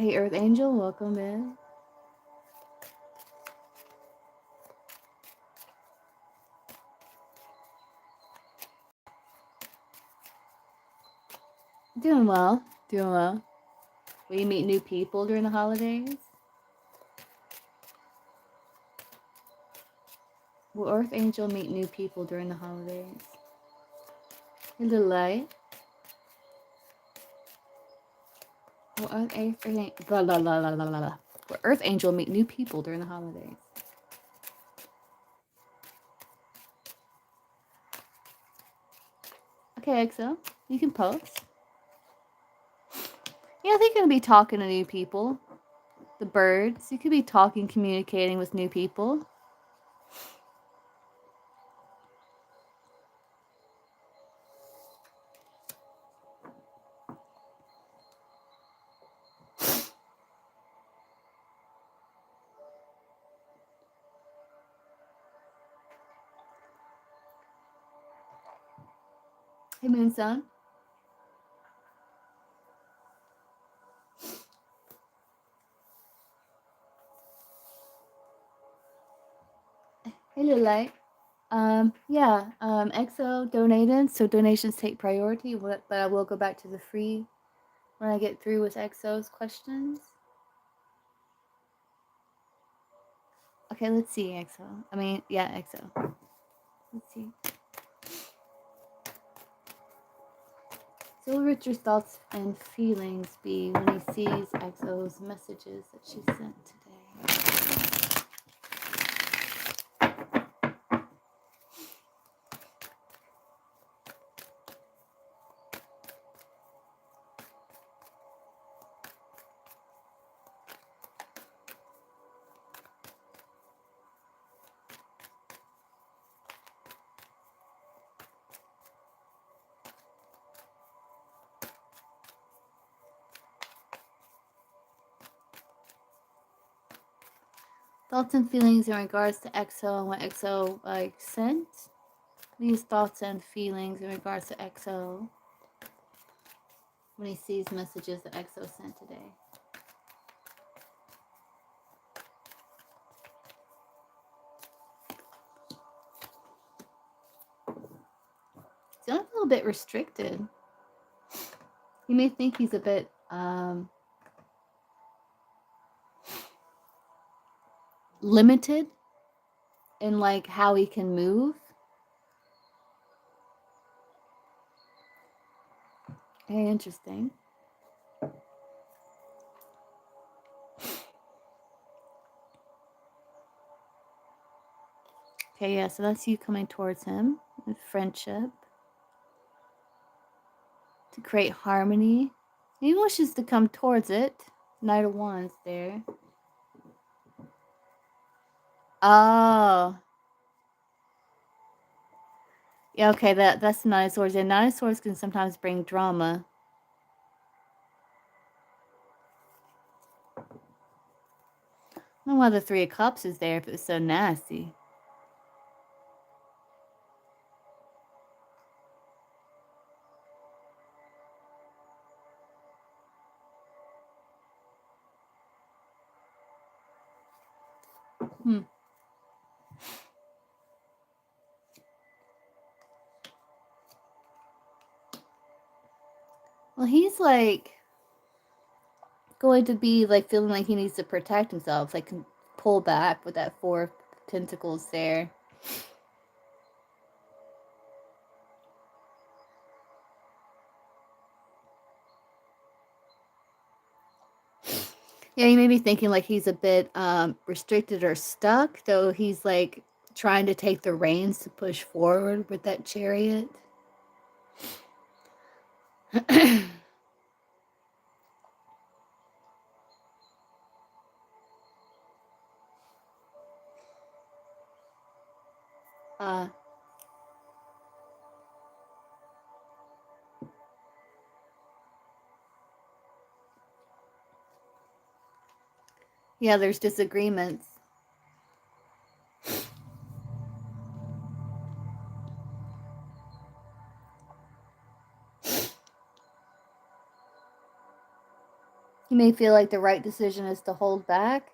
Hey, Earth Angel, welcome in. Doing well. Doing well. Will you meet new people during the holidays? Will Earth Angel meet new people during the holidays? Hey, little light. Will Earth Angel meet new people during the holidays? Okay, EXO, you can post. Yeah, they're gonna be talking to new people. The birds. You could be talking, communicating with new people. Hey, Moonsun. Hey, little light. EXO donated, so donations take priority, but I will go back to the free when I get through with EXO's questions. Okay, let's see, EXO. EXO. Let's see. So what will Richard's thoughts and feelings be when he sees EXO's messages that she sent today? Thoughts and feelings in regards to EXO and what EXO sent. These thoughts and feelings in regards to EXO when he sees messages that EXO sent today. He's a little bit restricted. You may think he's a bit limited in like how he can move. Very interesting. Okay, yeah, so that's you coming towards him with friendship. To create harmony. He wishes to come towards it. Knight of Wands there. Oh. Yeah, okay, that's the Nine of Swords. And Nine of Swords can sometimes bring drama. I don't know why the Three of Cups is there if it was so nasty. Well, he's like going to be like feeling like he needs to protect himself, like pull back with that Four of Pentacles there. Yeah, you may be thinking like he's a bit restricted or stuck, though he's like trying to take the reins to push forward with that Chariot. Yeah, there's disagreements. He may feel like the right decision is to hold back.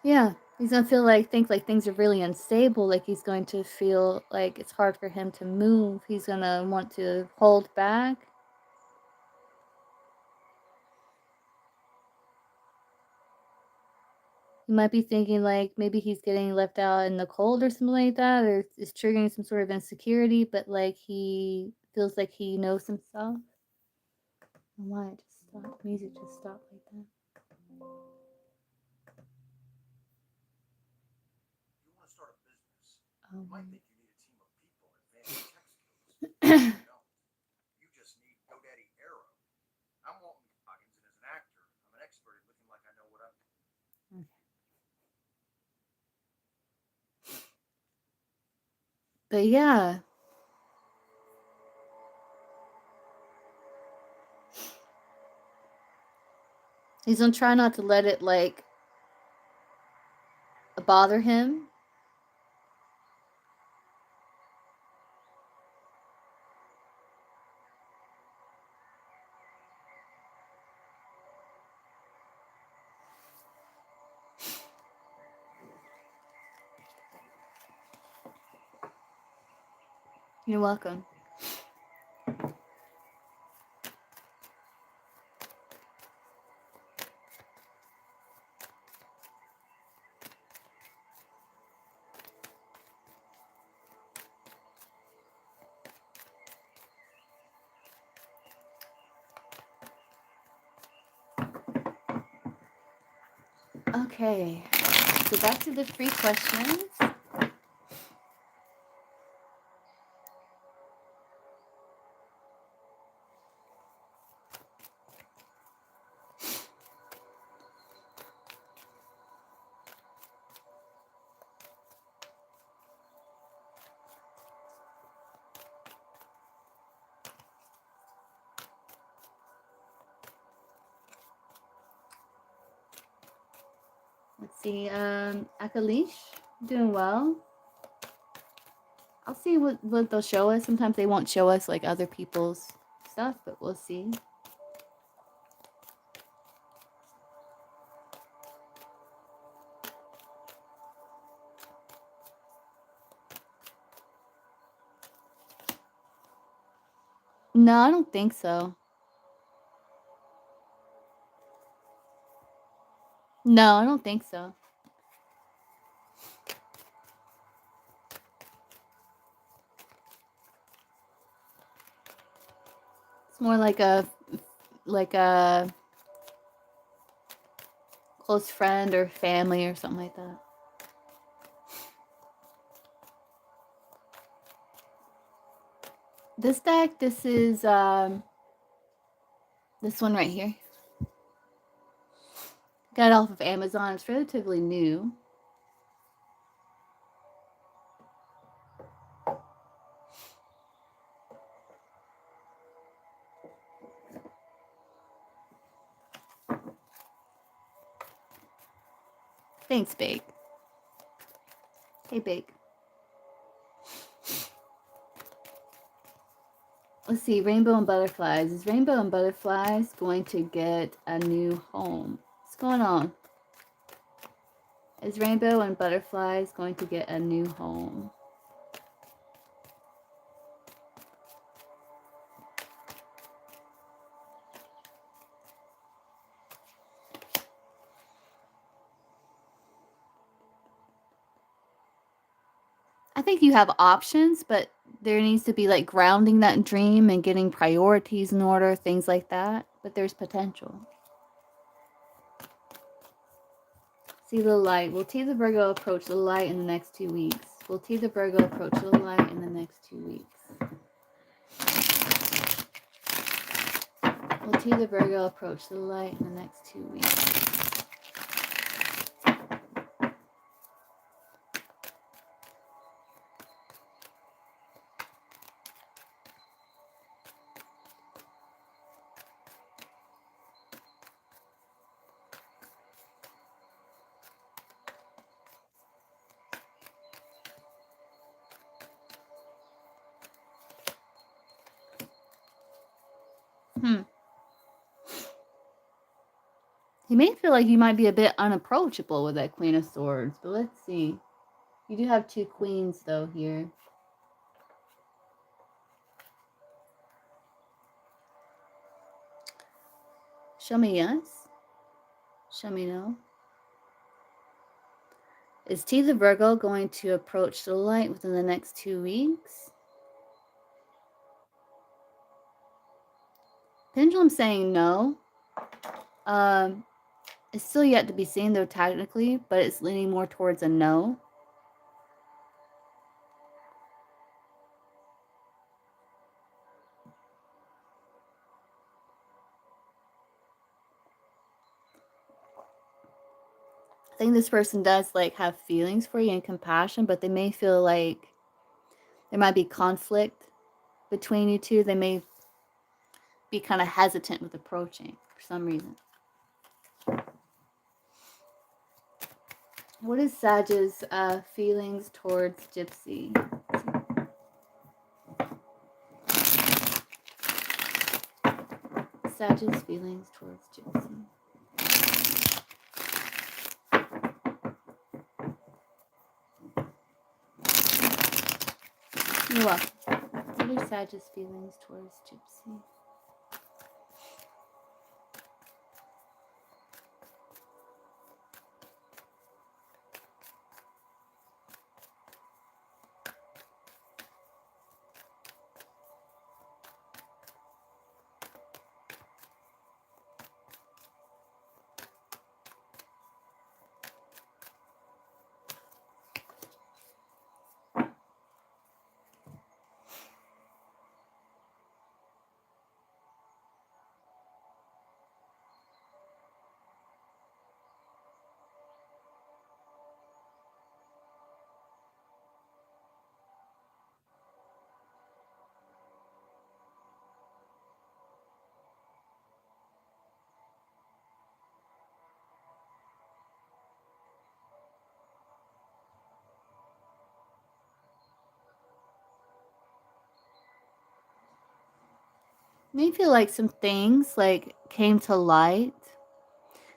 Yeah, he's gonna feel like think like things are really unstable, like he's going to feel like it's hard for him to move. He's gonna want to hold back. He might be thinking like maybe he's getting left out in the cold or something like that, or is triggering some sort of insecurity, but like he feels like he knows himself. And why it just stopped? Music just stopped like that. You might think you need a team of people and advanced tech skills. You don't. You just need GoDaddy Arrow. I'm Walton Goggins, and as an actor, I'm an expert at looking like I know what I'm doing. But yeah. He's gonna try not to let it like bother him. You're welcome. Okay, so back to the 3 questions. Let's see, Akalish, doing well. I'll see what they'll show us. Sometimes they won't show us like other people's stuff, but we'll see. No, I don't think so. No, I don't think so. It's more like a close friend or family or something like that. This deck, this is this one right here. Got it off of Amazon. It's relatively new. Thanks, Bake. Hey, Bake. Let's see, Rainbow and Butterflies. Is Rainbow and Butterflies going to get a new home? What's going on? Is Rainbow and Butterflies going to get a new home? I think you have options, but there needs to be like grounding that dream and getting priorities in order, things like that. But there's potential. See the light. Will T the Virgo approach the light in the next 2 weeks? Will T the Virgo approach the light in the next 2 weeks? Will T the Virgo approach the light in the next 2 weeks? You may feel like you might be a bit unapproachable with that Queen of Swords, but let's see. You do have 2 queens, though, here. Show me yes. Show me no. Is T the Virgo going to approach the light within the next 2 weeks? Pendulum saying no. It's still yet to be seen, though, technically, but it's leaning more towards a no. I think this person does, like, have feelings for you and compassion, but they may feel like there might be conflict between you two. They may be kind of hesitant with approaching for some reason. What is Sag's feelings towards Gypsy? Sag's feelings towards Gypsy. You're welcome. What are Sag's feelings towards Gypsy? May feel like some things like came to light.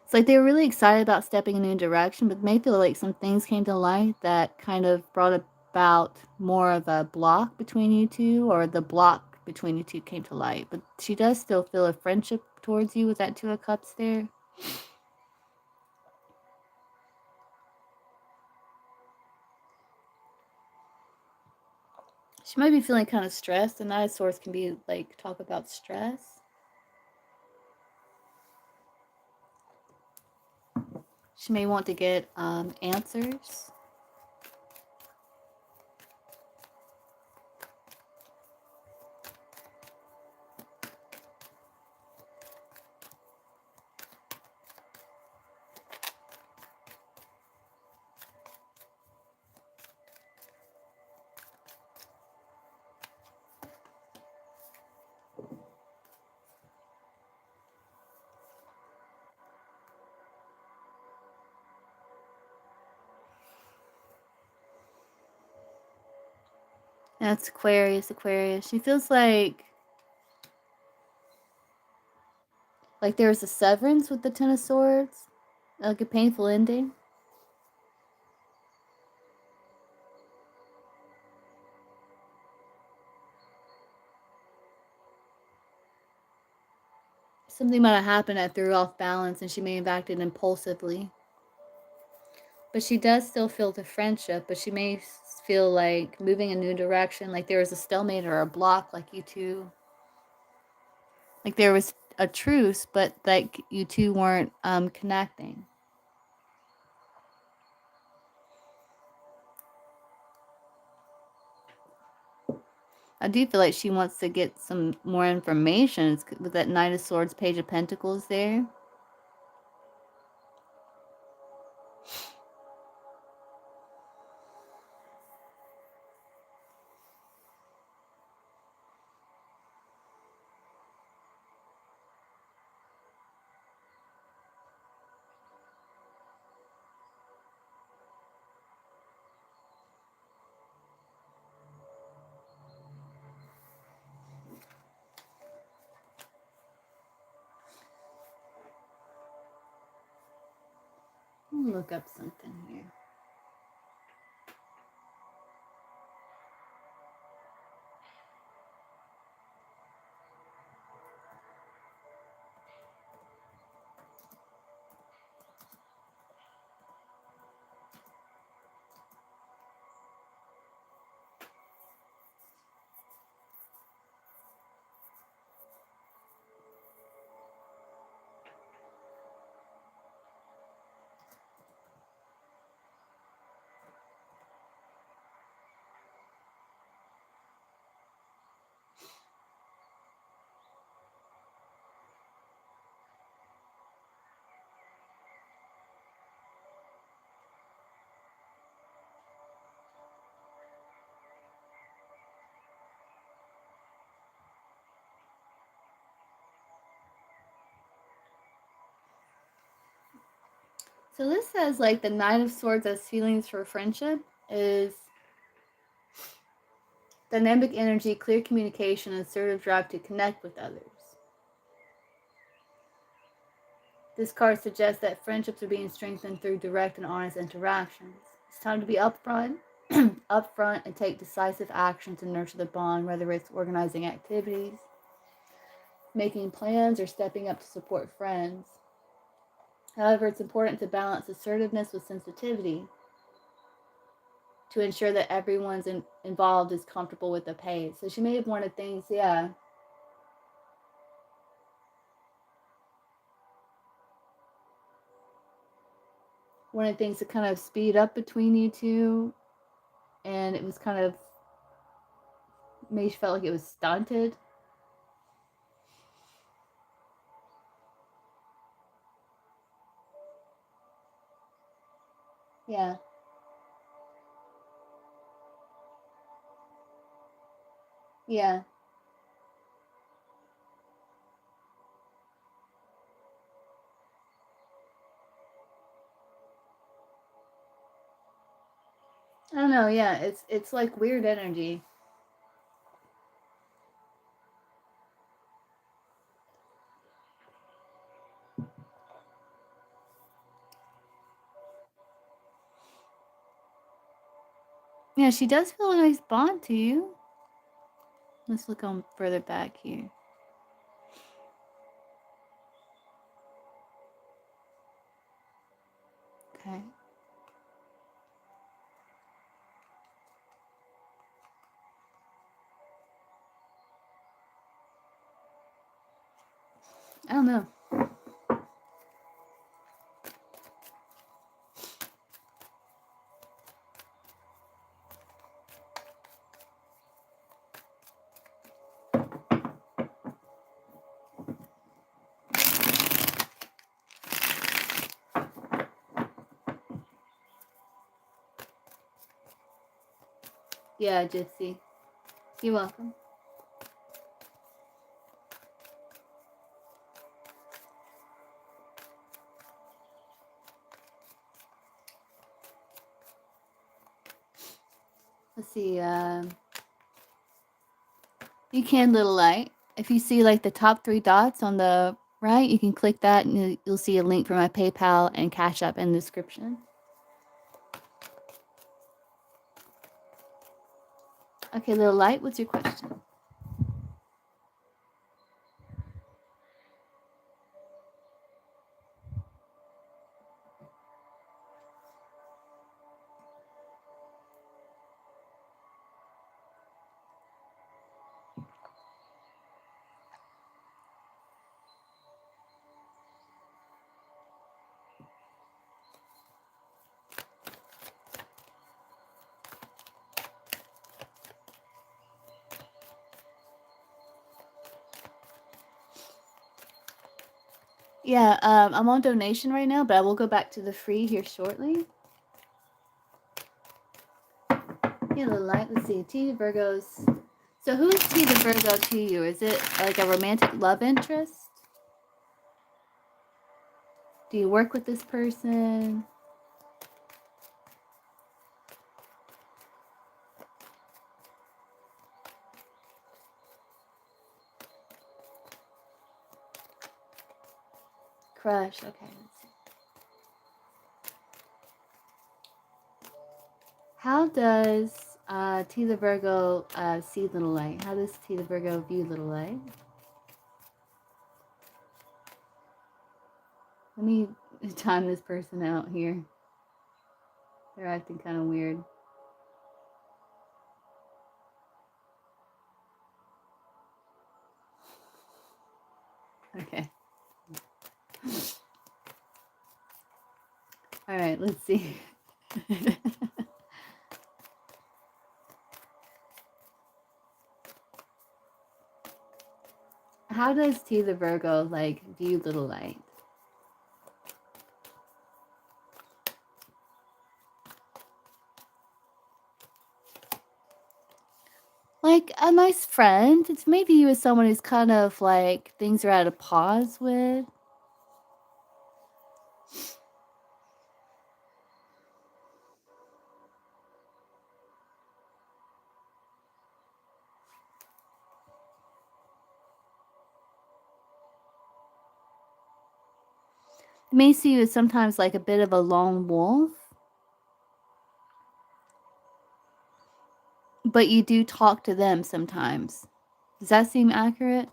It's like they were really excited about stepping in a new direction, but may feel like some things came to light that kind of brought about more of a block between you two, or the block between you two came to light. But she does still feel a friendship towards you with that 2 of Cups there. She might be feeling kind of stressed, and that source can be like talk about stress. She may want to get answers. That's Aquarius, Aquarius. She feels like there was a severance with the 10 of Swords, like a painful ending. Something might have happened that threw off balance, and she may have acted impulsively. But she does still feel the friendship, but she may feel like moving a new direction, like there was a stalemate or a block, like you two, like there was a truce, but like you two weren't connecting. I do feel like she wants to get some more information with that Knight of Swords, Page of Pentacles there. Let me look up something here. So this says like the Knight of Swords as feelings for friendship is dynamic energy, clear communication, and assertive drive to connect with others. This card suggests that friendships are being strengthened through direct and honest interactions. It's time to be upfront, upfront and take decisive action to nurture the bond, whether it's organizing activities, making plans, or stepping up to support friends. However, it's important to balance assertiveness with sensitivity to ensure that everyone's involved is comfortable with the pace. So she may have wanted things, yeah. Wanted things to kind of speed up between you two, and it was kind of made you felt like it was stunted. Yeah. Yeah. I don't know, yeah, it's like weird energy. Yeah, she does feel a nice bond to you. Let's look on further back here. Okay. I don't know. Yeah, Gypsy. You're welcome. Let's see, you can little light. If you see like the top 3 dots on the right, you can click that and you'll see a link for my PayPal and Cash App in the description. Okay, little light, what's your question? Yeah, I'm on donation right now, but I will go back to the free here shortly. Yeah, the light. Let's see. T the Virgos. So who is T the Virgo to you? Is it like a romantic love interest? Do you work with this person? Crush. Okay. Let's see. How does T the Virgo see Little Light? How does T the Virgo view Little Light? Let me time this person out here. They're acting kind of weird. Okay. All right, let's see. How does T the Virgo like view Little Light? Like a nice friend. It's maybe you as someone who's kind of like things are at a pause with. It may see you as sometimes like a bit of a lone wolf. But you do talk to them sometimes. Does that seem accurate?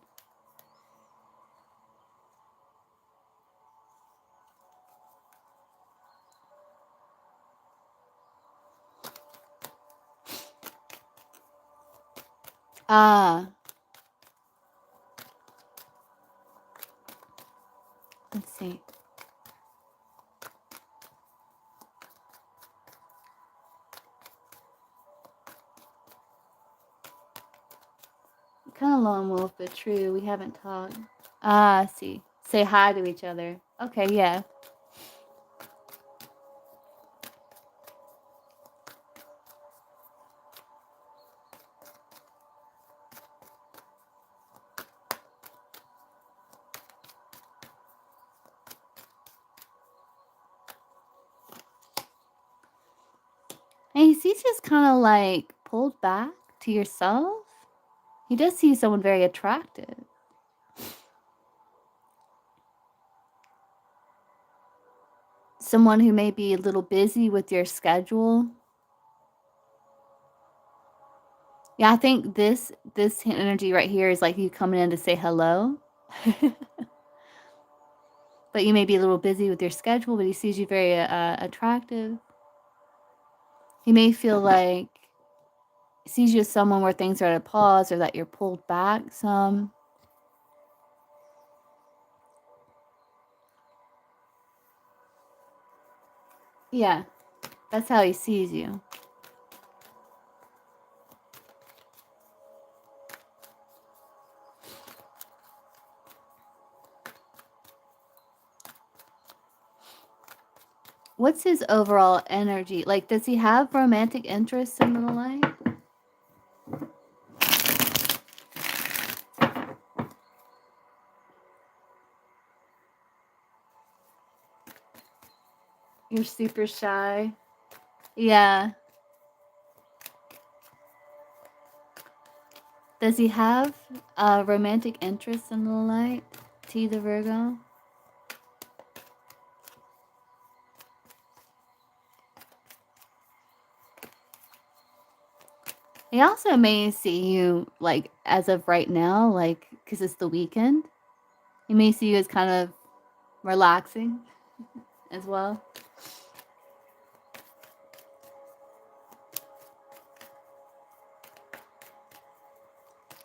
Ah, let's see. Kind of lone wolf, but true. We haven't talked. Ah, I see. Say hi to each other. Okay, yeah. And he sees just kind of like pulled back to yourself. He does see someone very attractive. Someone who may be a little busy with your schedule. Yeah, I think this energy right here is like you coming in to say hello. But you may be a little busy with your schedule, but he sees you very attractive. He may feel like he sees you as someone where things are at a pause or that you're pulled back some. Yeah, that's how he sees you. What's his overall energy? Like, does he have romantic interests in Little Light? You're super shy. Yeah. Does he have romantic interests in Little Light? T the Virgo? He also may see you, like, as of right now, like, because it's the weekend. He may see you as kind of relaxing as well.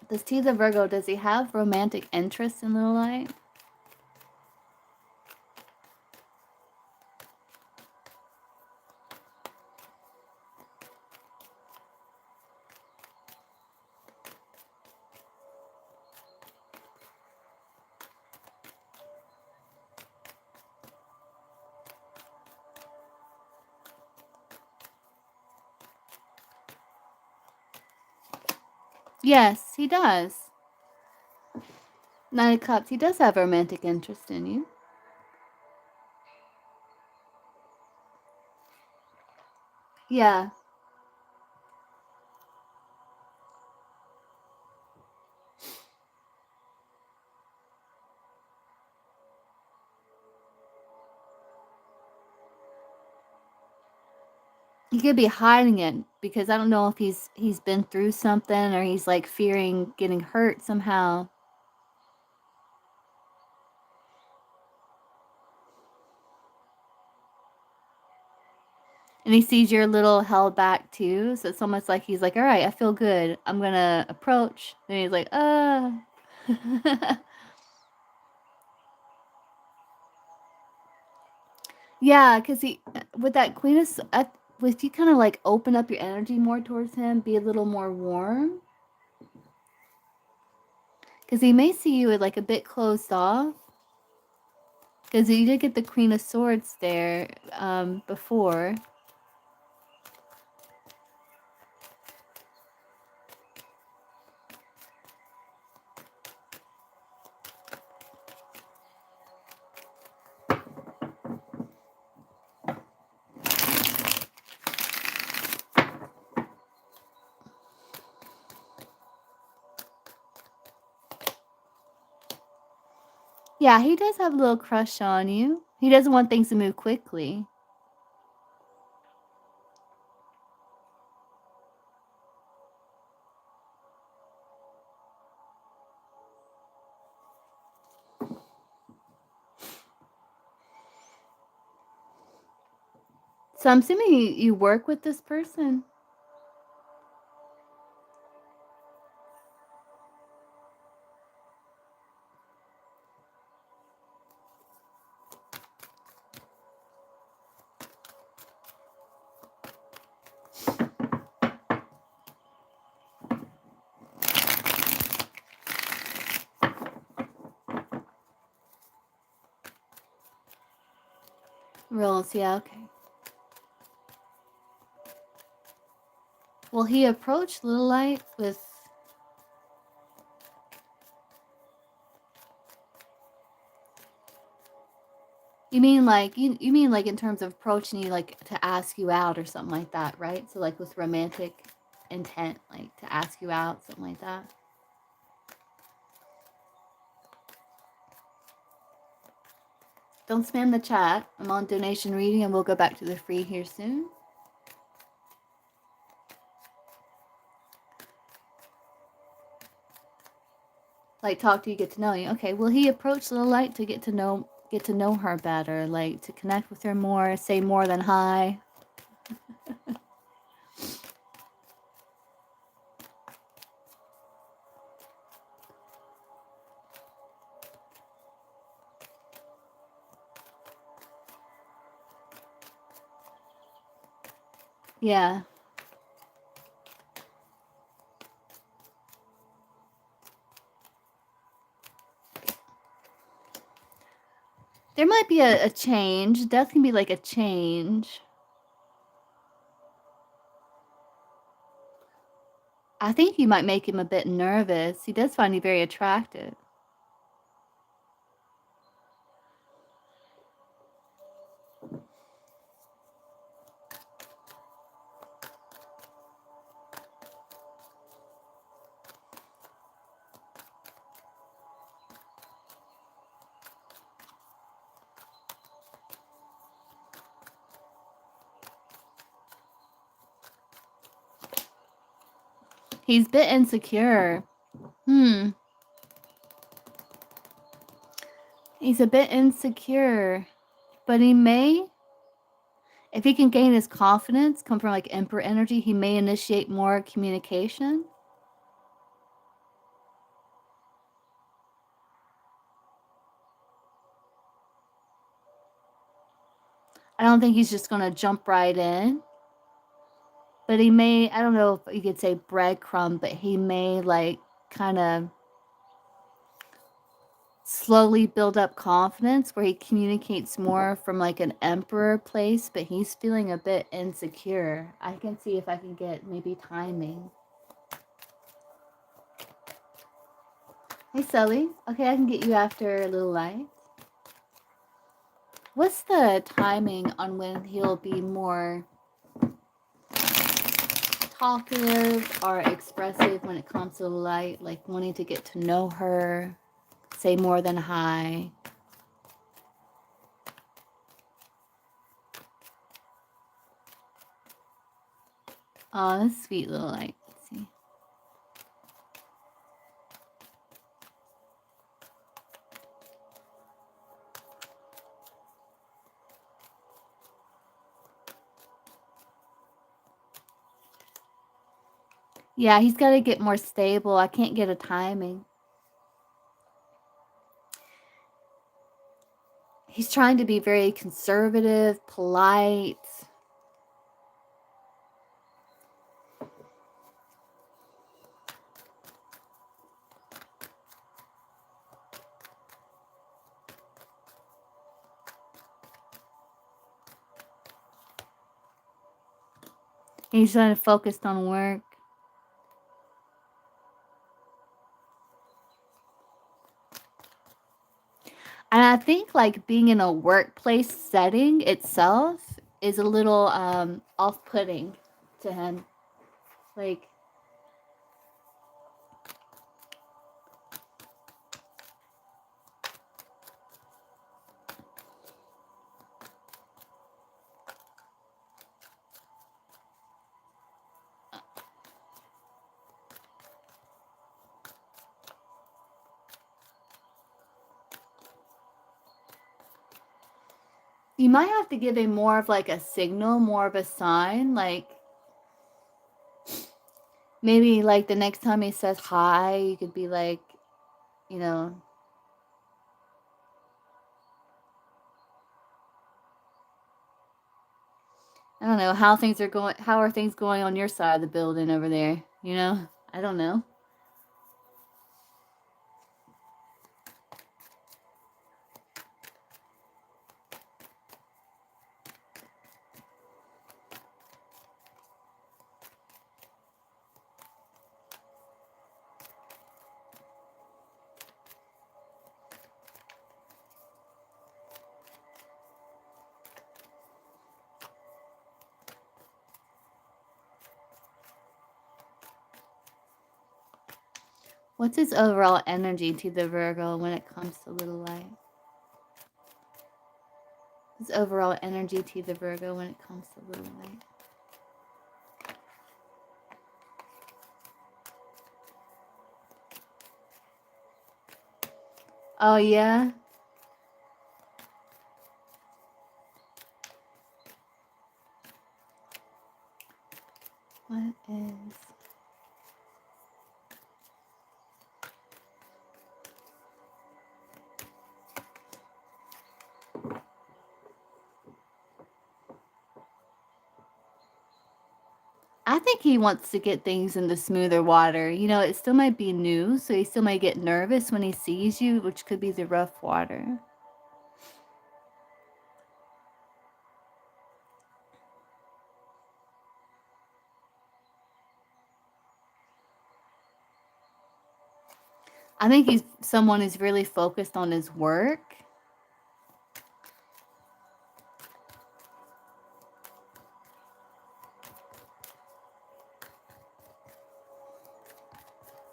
Does T the Virgo, does he have romantic interest in Little Light? Yes, he does. Nine of Cups, he does have a romantic interest in you. Yeah. He could be hiding it because I don't know if he's been through something or he's like fearing getting hurt somehow. And he sees you're a little held back too, so it's almost like he's like, "All right, I feel good. I'm gonna approach." Then he's like, Yeah, because he with that Queen of with you kind of like open up your energy more towards him, be a little more warm, because he may see you like a bit closed off. Because you did get the Queen of Swords there before. Yeah, he does have a little crush on you. He doesn't want things to move quickly. So I'm assuming you work with this person. Rolls, yeah, okay. Well, he approached Little Light with... You mean like you mean like in terms of approaching you like to ask you out or something like that, right? So like with romantic intent, like to ask you out, something like that. Don't spam the chat. I'm on donation reading and we'll go back to the free here soon. Like talk to you, get to know you. Okay, well he approached Little Light to get to know her better, like to connect with her more, say more than hi. Yeah. There might be a change. Death can be like a change. I think you might make him a bit nervous. He does find you very attractive. He's a bit insecure. He's a bit insecure. But he may, if he can gain his confidence, come from like Emperor energy, he may initiate more communication. I don't think he's just going to jump right in. But he may, I don't know if you could say breadcrumb, but he may like kind of slowly build up confidence where he communicates more from like an emperor place, but he's feeling a bit insecure. I can see if I can get maybe timing. Hey, Sully. Okay, I can get you after a little light. What's the timing on when he'll be more talkative or expressive when it comes to the light, like wanting to get to know her, say more than hi? Oh, that's sweet little light. Let's see. Yeah, he's got to get more stable. I can't get a timing. He's trying to be very conservative, polite. He's trying to focus on work. And I think like being in a workplace setting itself is a little off-putting to him. Like, you might have to give him more of like a signal, more of a sign, like maybe like the next time he says hi, you could be like, you know, I don't know how things are going. How are things going on your side of the building over there? You know, I don't know. What's his overall energy to the Virgo when it comes to little light? His overall energy to the Virgo when it comes to little light. Oh yeah. What is? I think he wants to get things into smoother water. You know, it still might be new, so he still might get nervous when he sees you, which could be the rough water. I think he's someone who's really focused on his work.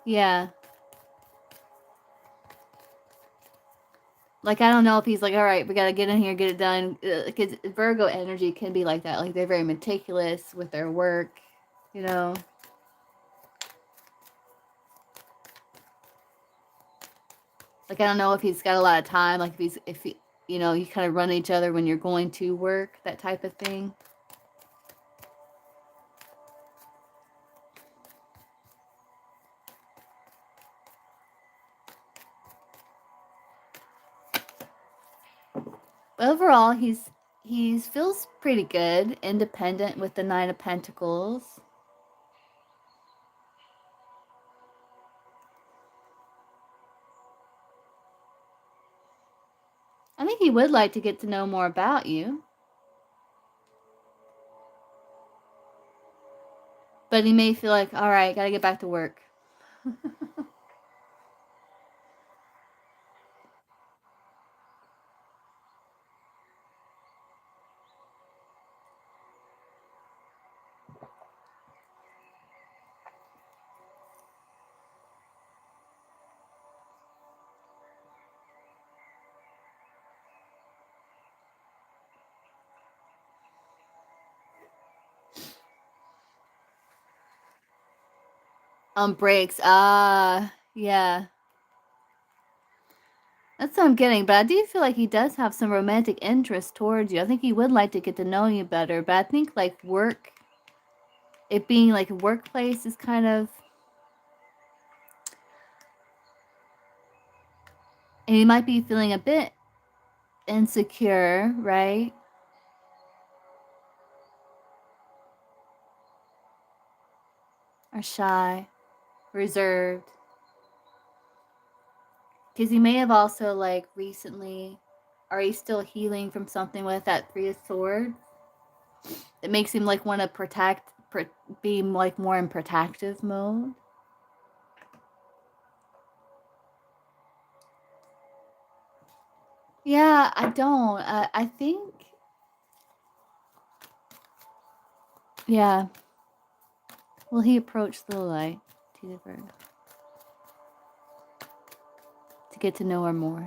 Yeah. Like, I don't know if he's like, all right, we got to get in here, get it done. Because Virgo energy can be like that. Like, they're very meticulous with their work, you know. Like, I don't know if he's got a lot of time. Like, if he, you know, you kind of run each other when you're going to work, that type of thing. But overall, he feels pretty good, independent with the Nine of Pentacles. I think he would like to get to know more about you. But he may feel like, all right, got to get back to work. Breaks. Yeah. That's what I'm getting, but I do feel like he does have some romantic interest towards you. I think he would like to get to know you better, but I think like it being like a workplace is kind of, and he might be feeling a bit insecure, right? Or shy, reserved. Because he may have also like recently, are he still healing from something with that Three of Swords? That makes him like want to be like more in protective mode. Yeah, I don't. I think, yeah. Will he approach the light to the bird to get to know her more?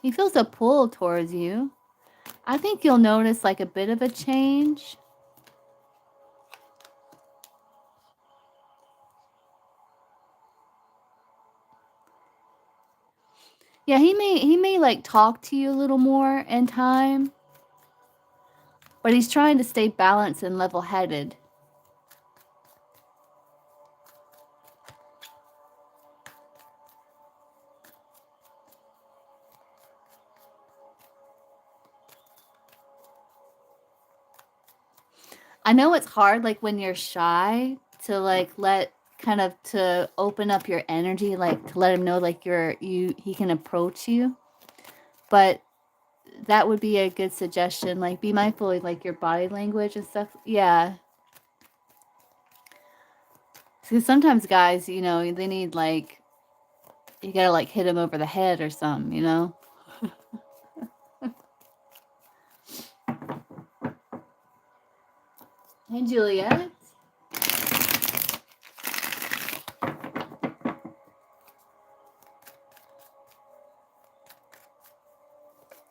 He feels a pull towards you. I think you'll notice like a bit of a change. Yeah, he may like talk to you a little more in time, but he's trying to stay balanced and level-headed. I know it's hard like when you're shy to like to open up your energy, like to let him know like he can approach you. But that would be a good suggestion. Like be mindful of like your body language and stuff. Yeah. Because sometimes guys, they need like you gotta like hit him over the head or something. Hey Juliet.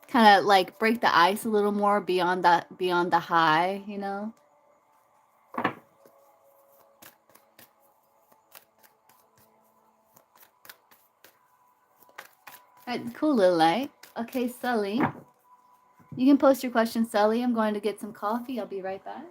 Kind of like break the ice a little more beyond the high. All right, cool little light. Okay, Sully. You can post your question, Sully. I'm going to get some coffee. I'll be right back.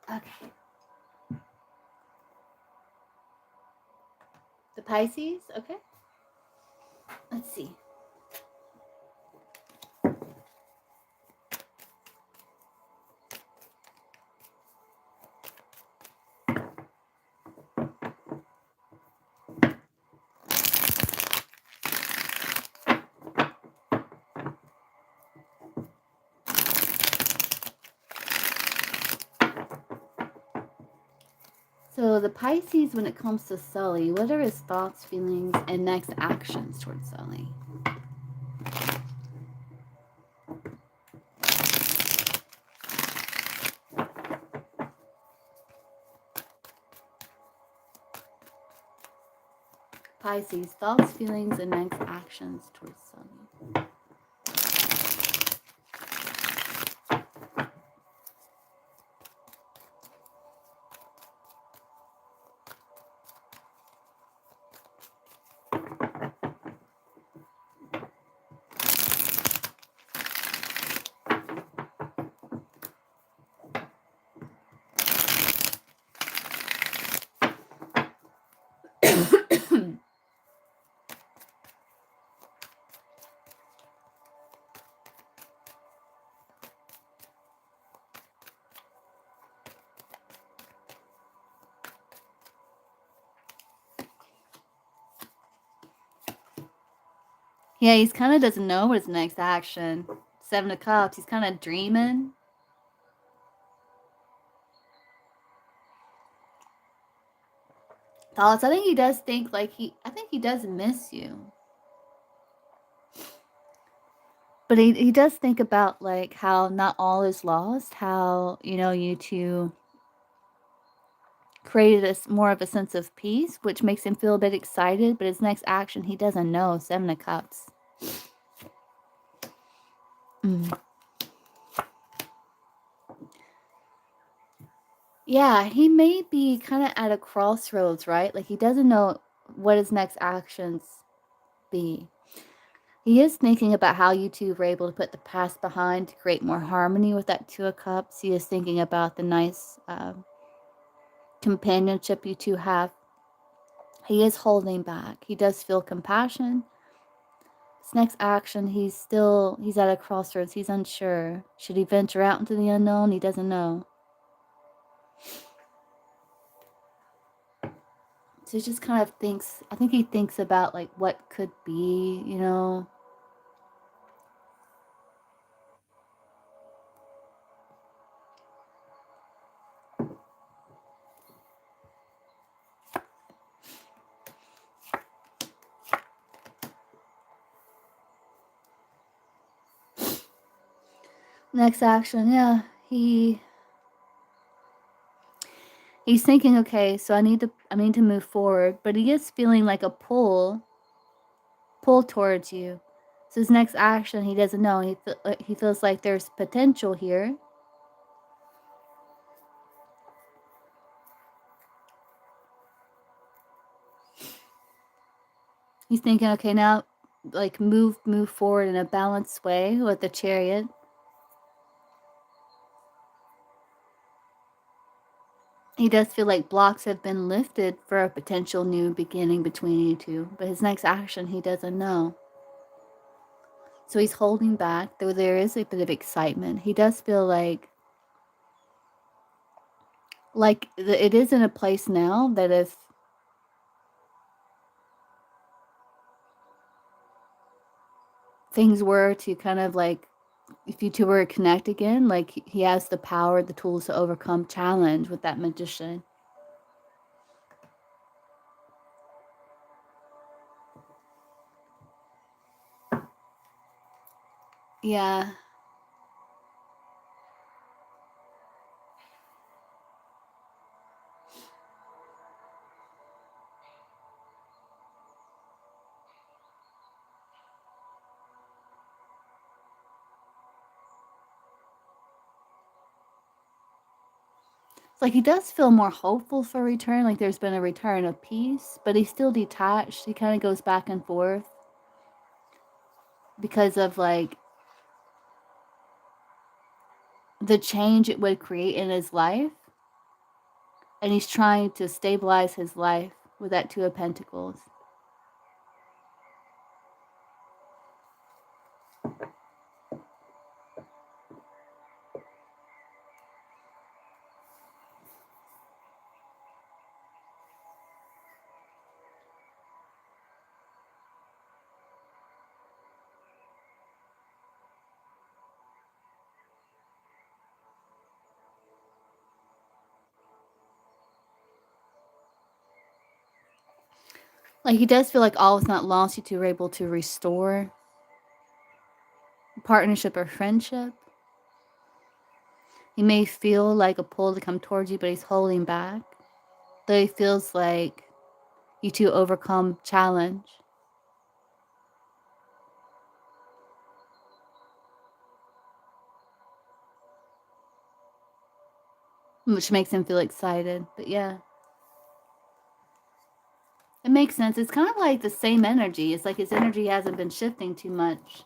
Okay. The Pisces, okay. Let's see. So the Pisces, when it comes to Sully, what are his thoughts, feelings, and next actions towards Sully? Pisces, thoughts, feelings, and next actions towards Sunny. Yeah, he's kind of doesn't know what his next action. 7 of Cups, he's kind of dreaming. Thoughts, I think he does think like I think he does miss you. But he does think about like how not all is lost, how, you know, you two created more of a sense of peace, which makes him feel a bit excited, but his next action, he doesn't know. 7 of Cups. Yeah, he may be kind of at a crossroads, right? Like he doesn't know what his next actions be. He is thinking about how you two were able to put the past behind to create more harmony with that 2 of Cups. He is thinking about the nice companionship you two have. He is holding back. He does feel compassion. His next action, he's at a crossroads. He's unsure. Should he venture out into the unknown? He doesn't know. So he just kind of thinks, I think he thinks about like what could be, you know. Next action, yeah, he's thinking, okay, so I need to move forward, but he is feeling like a pull towards you. So his next action, he doesn't know. He feels like there's potential here. He's thinking, okay, now like move forward in a balanced way with the Chariot. He does feel like blocks have been lifted for a potential new beginning between you two, but his next action, he doesn't know. So he's holding back, though there is a bit of excitement. He does feel like it is in a place now that if things were to kind of like, if you two were to connect again, like he has the power, the tools to overcome challenge with that Magician. Yeah. It's like he does feel more hopeful for return, like there's been a return of peace, but he's still detached. He kind of goes back and forth because of like the change it would create in his life. And he's trying to stabilize his life with that 2 of Pentacles. Like he does feel like all is not lost. You two are able to restore partnership or friendship. He may feel like a pull to come towards you, but he's holding back. Though he feels like you two overcome challenge. Which makes him feel excited. But yeah. It makes sense. It's kind of like the same energy. It's like his energy hasn't been shifting too much.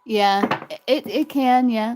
Yeah, it can, yeah.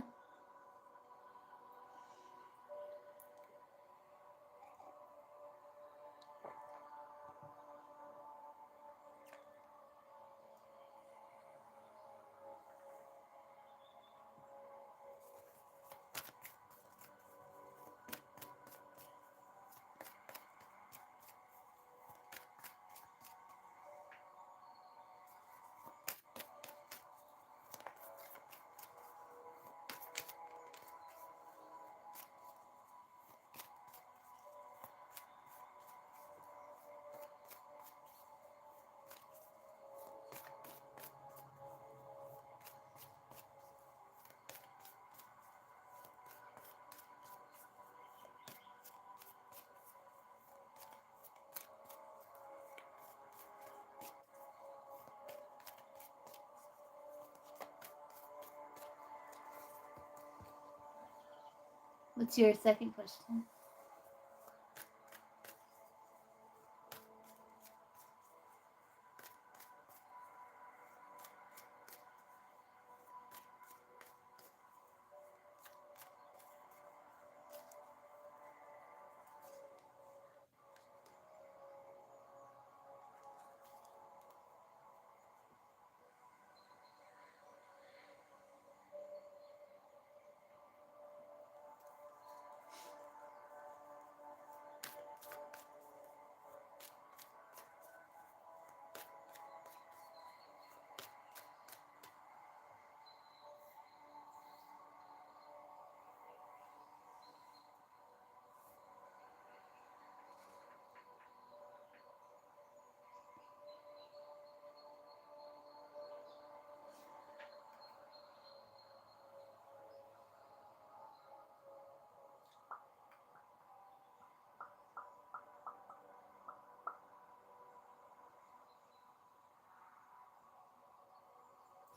What's your second question?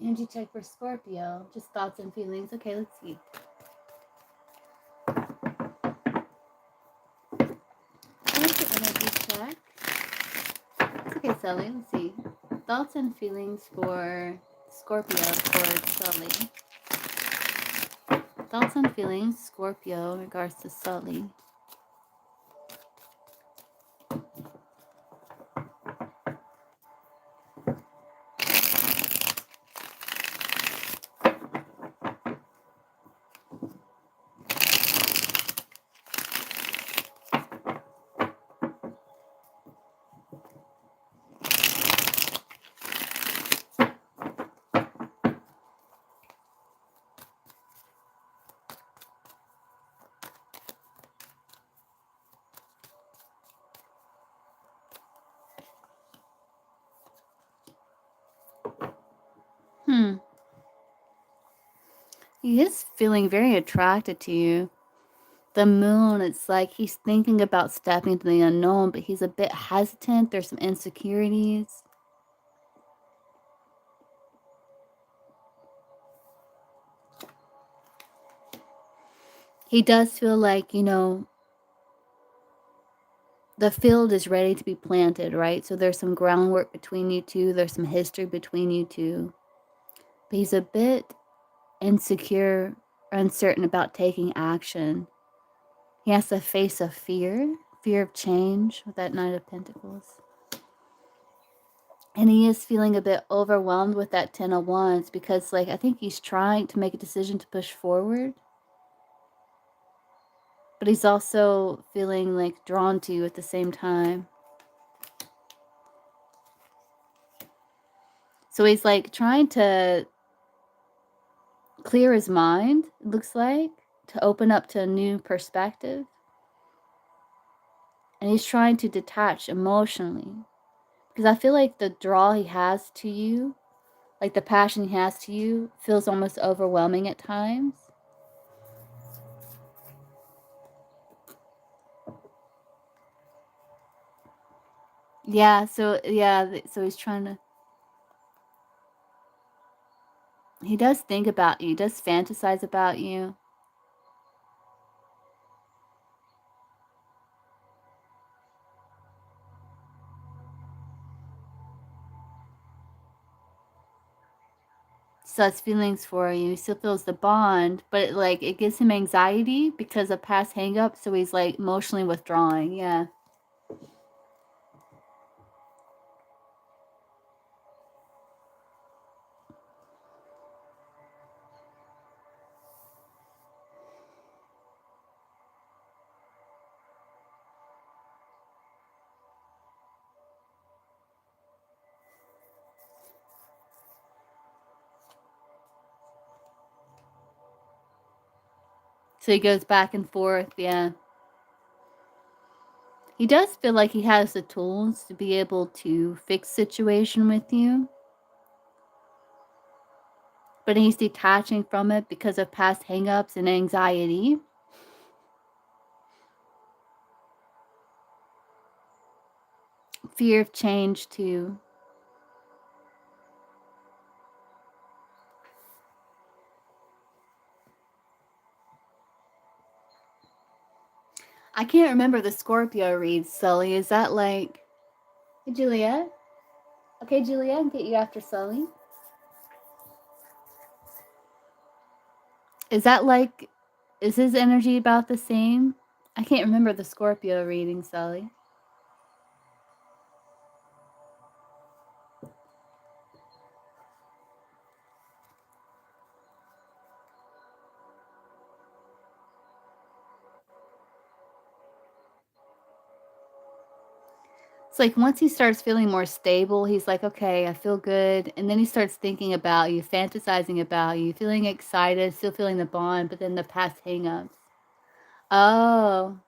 Energy check for Scorpio. Just thoughts and feelings. Okay, let's see. Here's the energy check. It's okay, Sully. Let's see. Thoughts and feelings for Scorpio towards Sully. Thoughts and feelings, Scorpio, in regards to Sully. He is feeling very attracted to you. The moon, it's like he's thinking about stepping into the unknown, but he's a bit hesitant. There's some insecurities. He does feel like, you know, the field is ready to be planted, right? So there's some groundwork between you two. There's some history between you two. But he's a bit insecure, uncertain about taking action. He has to face a fear of change with that Knight of Pentacles. And he is feeling a bit overwhelmed with that 10 of Wands because, like, I think he's trying to make a decision to push forward. But he's also feeling, like, drawn to you at the same time. So he's, like, trying to clear his mind, it looks like, to open up to a new perspective. And he's trying to detach emotionally. Because I feel like the draw he has to you, like the passion he has to you, feels almost overwhelming at times. Yeah, so he's trying to, he does think about you, does fantasize about you. Still has feelings for you. He still feels the bond, but it gives him anxiety because of past hang-ups, so he's like emotionally withdrawing. Yeah. So he goes back and forth. Yeah. He does feel like he has the tools to be able to fix situation with you. But he's detaching from it because of past hang-ups and anxiety. Fear of change too. I can't remember the Scorpio read, Sully. Is that like... Hey, Juliet? Okay, Juliet, I'll get you after Sully. Is that like... Is his energy about the same? I can't remember the Scorpio reading, Sully. It's like once he starts feeling more stable, he's like, okay, I feel good. And then he starts thinking about you, fantasizing about you, feeling excited, still feeling the bond, but then the past hang-ups. Oh.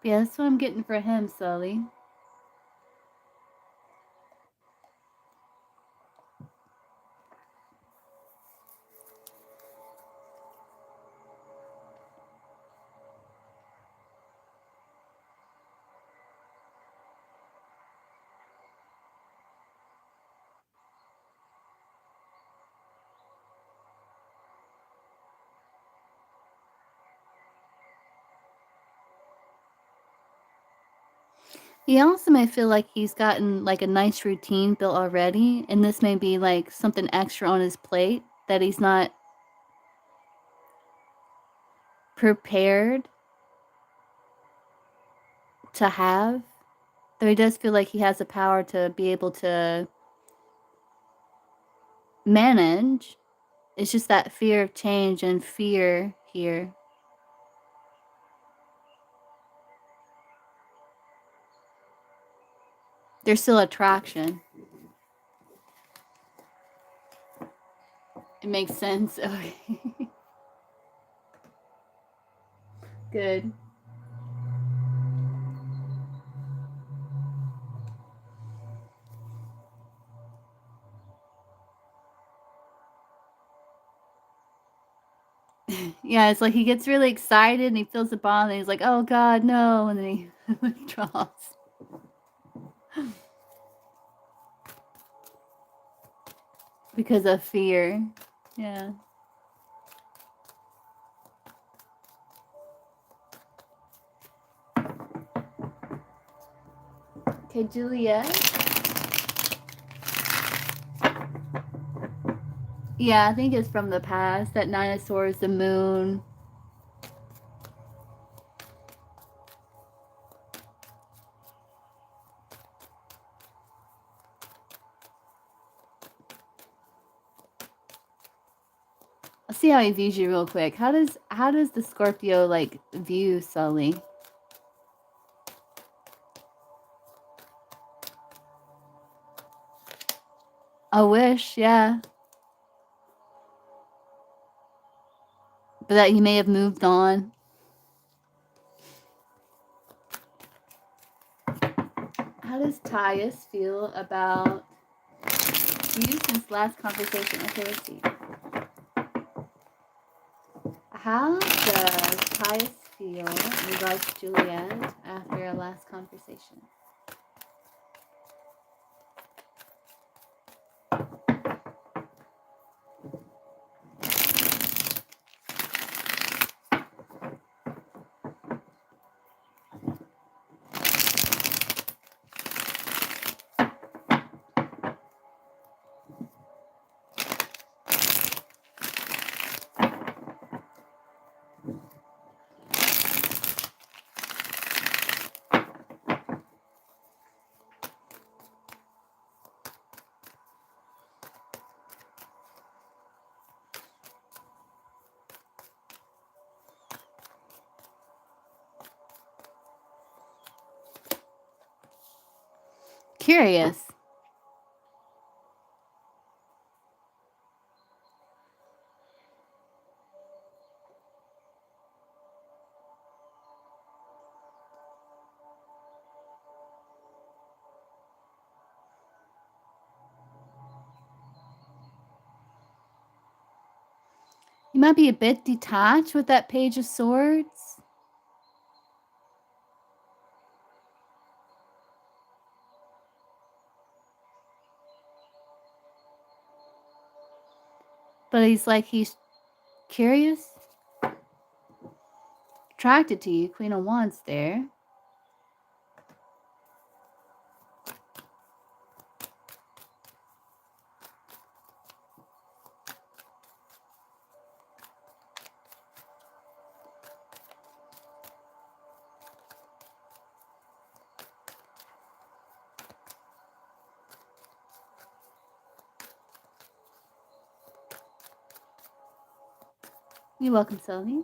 Yeah, that's what I'm getting for him, Sully. He also may feel like he's gotten like a nice routine built already, and this may be like something extra on his plate that he's not prepared to have. Though he does feel like he has the power to be able to manage. It's just that fear of change and fear here. There's still attraction. It makes sense. Okay. Good. Yeah, it's like he gets really excited and he feels the bond and he's like, oh God, no. And then he withdraws. Because of fear. Yeah. Okay, Juliet. Yeah, I think it's from the past. That Nine of Swords, the moon. Let's see how he views you real quick. How does the Scorpio like view Sully? I wish, yeah. But that he may have moved on. How does Tyus feel about you since last conversation? Okay, let's see. How does Tyus feel in regards to Juliet after our last conversation? Curious. You might be a bit detached with that Page of Swords. But he's curious. Attracted to you. Queen of Wands there. You're welcome, Sylvie.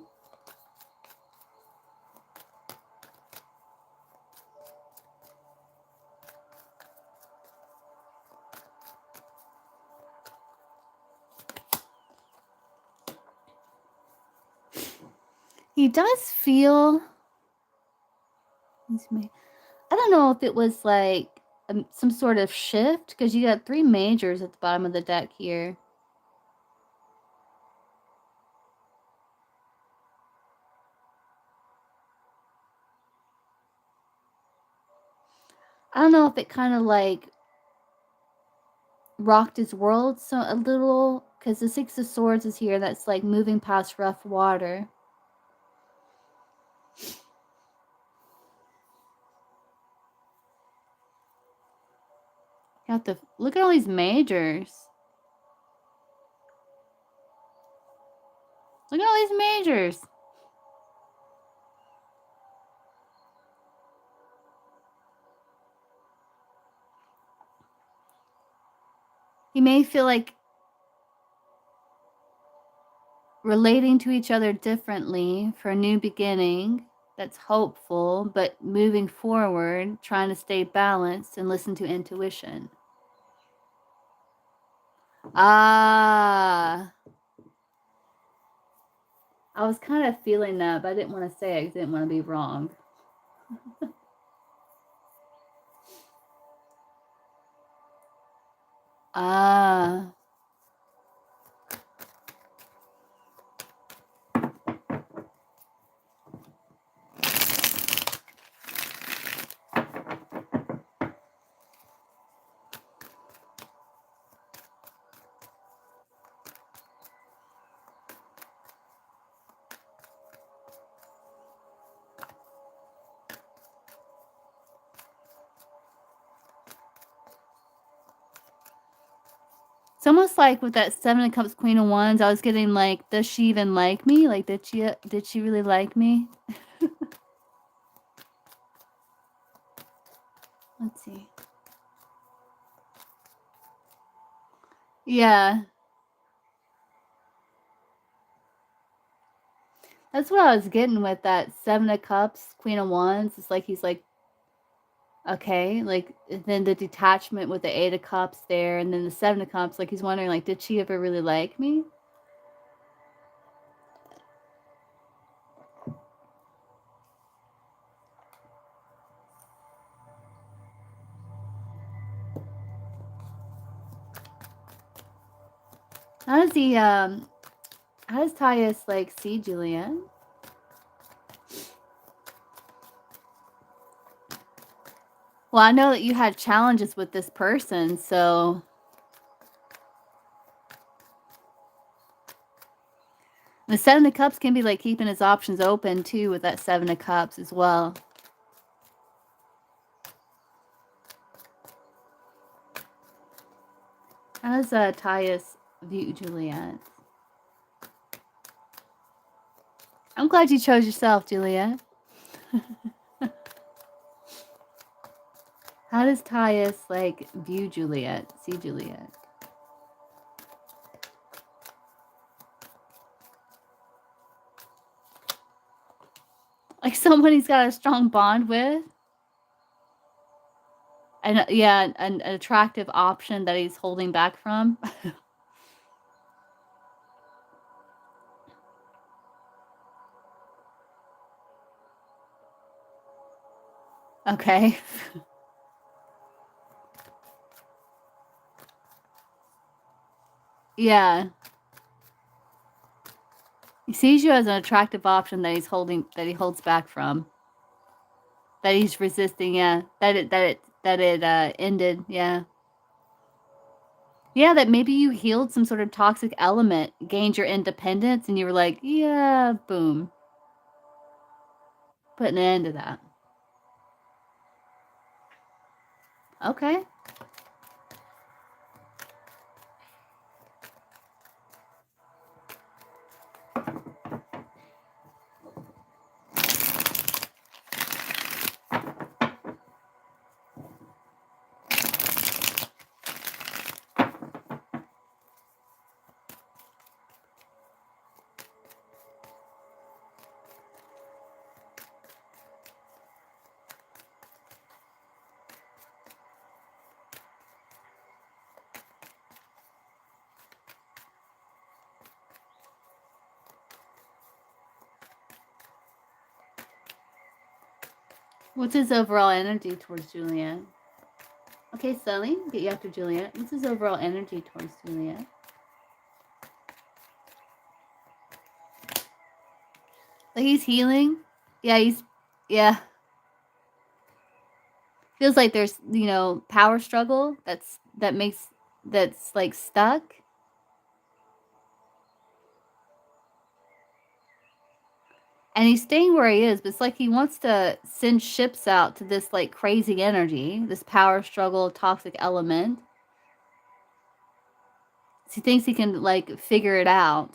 He does feel... I don't know if it was like some sort of shift, because you got 3 majors at the bottom of the deck here. I don't know if it kind of like rocked his world so a little, because the 6 of Swords is here. That's like moving past rough water. You have to look at all these majors. Look at all these majors. You may feel like relating to each other differently for a new beginning that's hopeful, but moving forward, trying to stay balanced and listen to intuition. Ah. I was kind of feeling that, but I didn't want to say it because I didn't want to be wrong. Ah. It's almost like with that Seven of Cups, Queen of Wands, I was getting like, does she even like me? Like, did she really like me? Let's see. Yeah. That's what I was getting with that Seven of Cups, Queen of Wands. It's like he's like, okay, like then the detachment with the Eight of Cups there, and then the Seven of Cups, like he's wondering, like, did she ever really like me? How does he how does Tyus like see Julian? Well, I know that you had challenges with this person, so the Seven of Cups can be like keeping his options open too with that Seven of Cups as well. How does Tyus view Juliet? I'm glad you chose yourself, Juliet. How does Tyus like view Juliet, see Juliet? Like someone he's got a strong bond with? And yeah, an attractive option that he's holding back from. Okay. Yeah. He sees you as an attractive option that he holds back from. That he's resisting, yeah. That it ended, yeah. Yeah, that maybe you healed some sort of toxic element, gained your independence, and you were like, yeah, boom. Putting an end to that. Okay. What's his overall energy towards Juliet? Okay, Sully, get you after Juliet. What's his overall energy towards Juliet? Like he's healing. Yeah, yeah. Feels like there's, power struggle that's like stuck. And he's staying where he is, but it's like he wants to send ships out to this like crazy energy, this power struggle, toxic element. So he thinks he can like figure it out.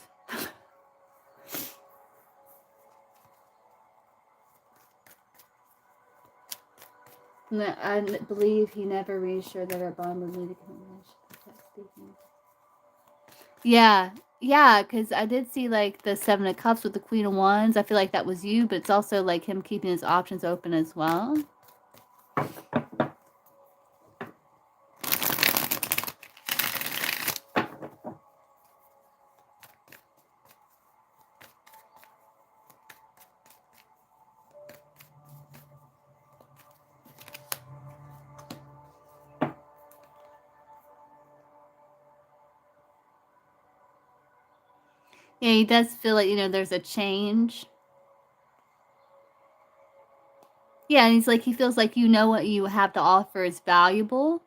I believe he never reassured that our bond would lead to continuation. Yeah, yeah, because I did see like the Seven of Cups with the Queen of Wands. I feel like that was you, but it's also like him keeping his options open as well. Yeah, he does feel like, there's a change. Yeah, and he's like, he feels like what you have to offer is valuable.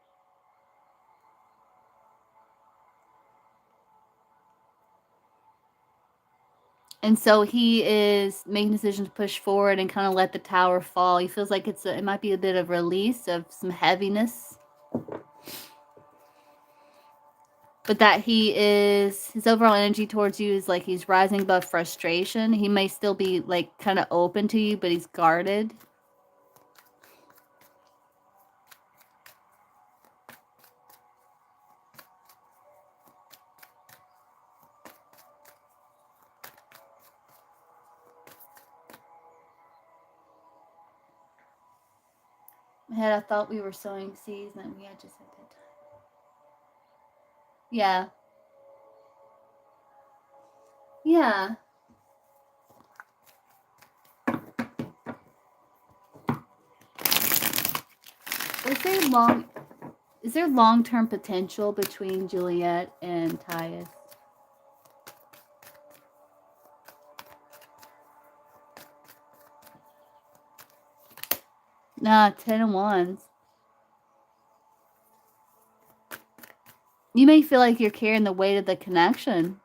And so he is making a decision to push forward and kind of let the tower fall. He feels like it might be a bit of release of some heaviness. But that his overall energy towards you is like he's rising above frustration. He may still be like kind of open to you, but he's guarded. I thought we were sowing seeds and we had just had bedtime. Yeah. Yeah. Is there long-term potential between Juliet and Tyus? Nah, 10 of Wands. You may feel like you're carrying the weight of the connection.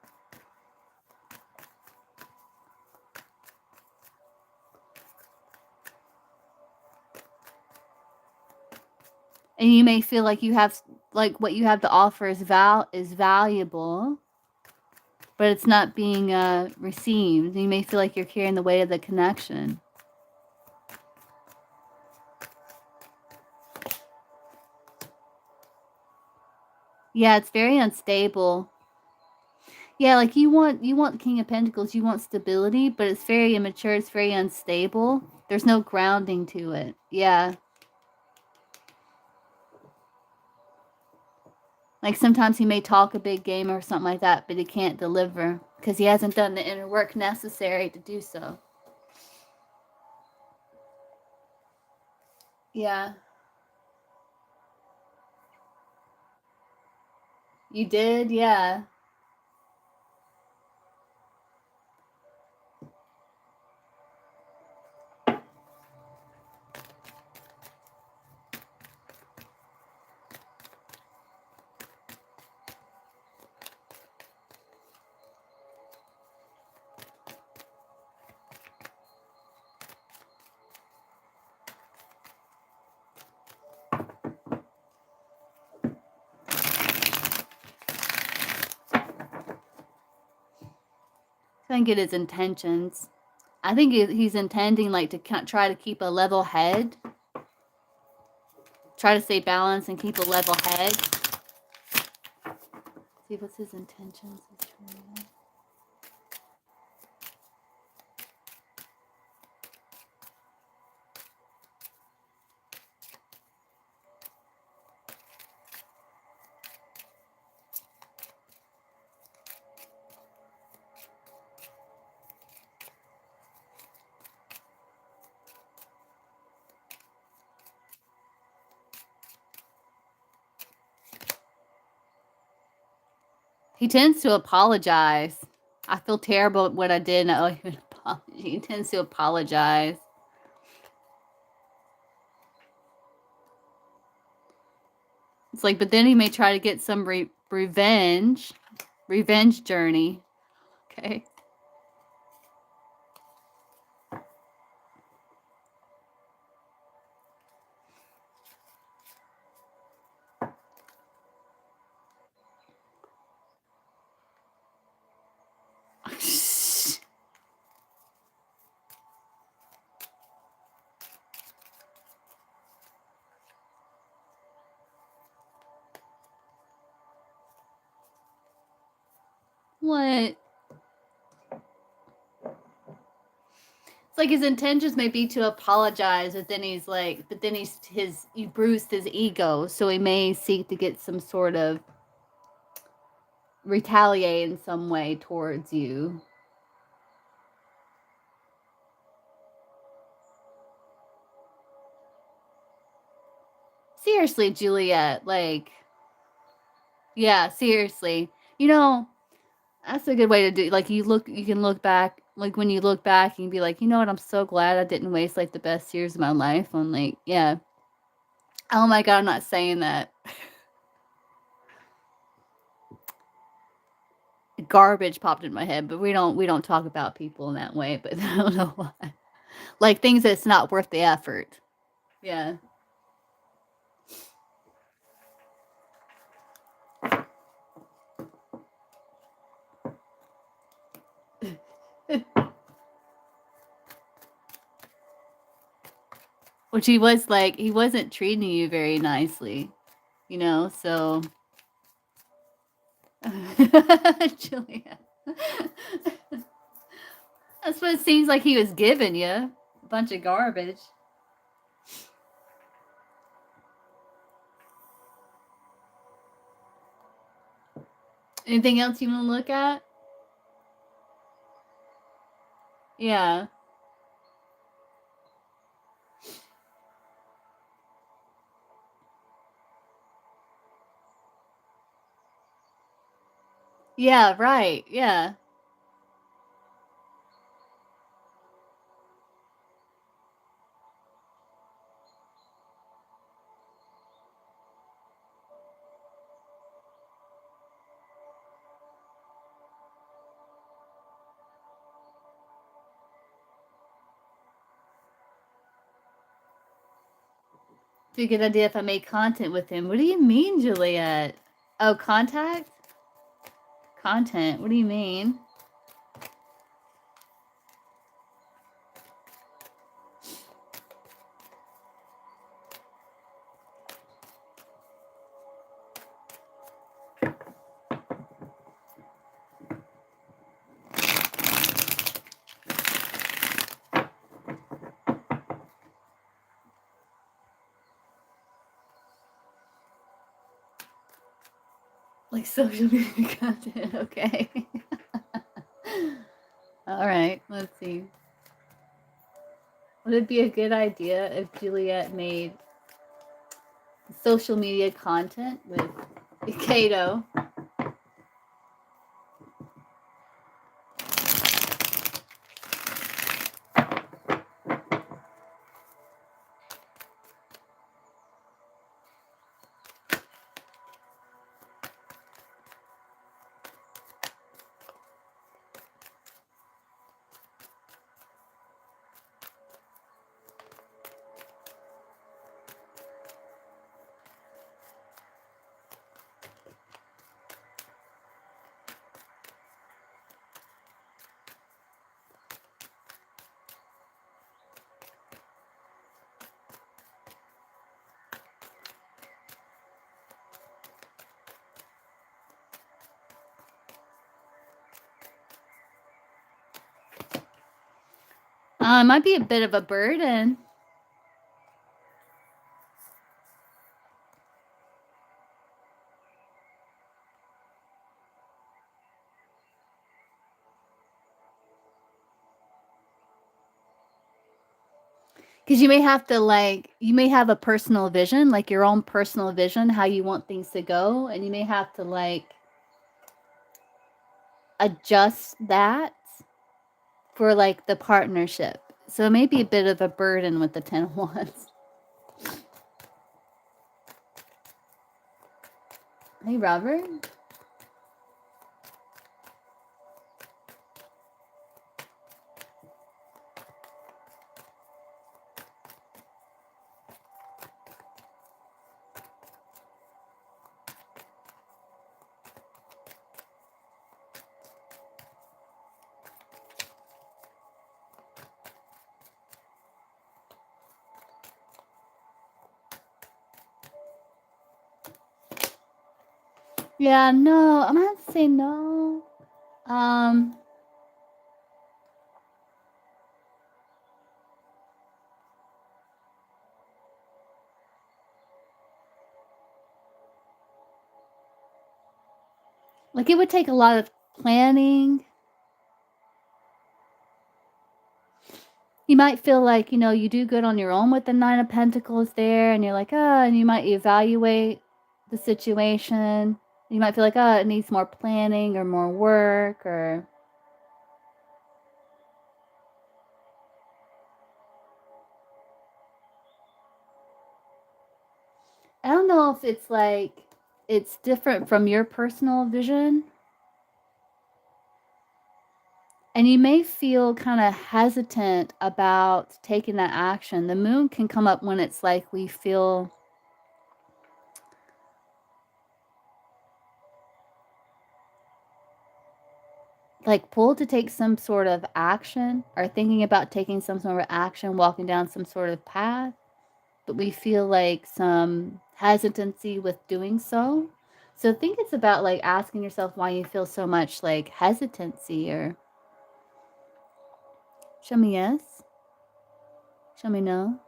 And you may feel like you have, like, what you have to offer is valuable, but it's not being received. You may feel like you're carrying the weight of the connection. Yeah, it's very unstable. Yeah, like you want King of Pentacles, you want stability, but it's very immature, it's very unstable. There's no grounding to it. Yeah. Like sometimes he may talk a big game or something like that, but he can't deliver because he hasn't done the inner work necessary to do so. Yeah. You did? Yeah. I think it is intentions. I think he's intending like to try to keep a level head. Try to stay balanced and keep a level head. See what's his intentions. He tends to apologize. I feel terrible at what I did and I owe him an apology. He tends to apologize. It's like, but then he may try to get some revenge journey. Okay. What? It's like his intentions may be to apologize, but then he's like, he bruised his ego, so he may seek to get some sort of retaliate in some way towards you. Seriously, Juliet, like, yeah, seriously. You know, that's a good way to do. Like, you can look back. Like when you look back, you can be like, you know what? I'm so glad I didn't waste like the best years of my life on like, yeah. Oh my God, I'm not saying that. Garbage popped in my head, but we don't talk about people in that way. But I don't know why. Like things that's not worth the effort. Yeah. Which he was like, he wasn't treating you very nicely, you know, so. Julia. That's what it seems like he was giving you. A bunch of garbage. Anything else you want to look at? Yeah. Yeah, right. Yeah. Be a good idea if I made content with him. What do you mean, Juliet? Oh, contact? Content. What do you mean? Like social media content. Okay. All right. Let's see. Would it be a good idea if Juliet made social media content with Kato? It might be a bit of a burden. Because you may have to, like, you may have a personal vision, like your own personal vision, how you want things to go. And you may have to, like, adjust that for, like, the partnership. So it may be a bit of a burden with the 10 of Wands. Hey, Robert. Yeah, no, I'm gonna say no. Like, it would take a lot of planning. You might feel like, you know, you do good on your own with the 9 of Pentacles there, and you're like, oh, and you might evaluate the situation. You might feel like, oh, it needs more planning or more work, or I don't know if it's like it's different from your personal vision. And you may feel kind of hesitant about taking that action. The moon can come up when it's like we feel like pulled to take some sort of action or thinking about taking some sort of action, walking down some sort of path, but we feel like some hesitancy with doing so. So I think it's about like asking yourself why you feel so much like hesitancy, or show me yes, show me no.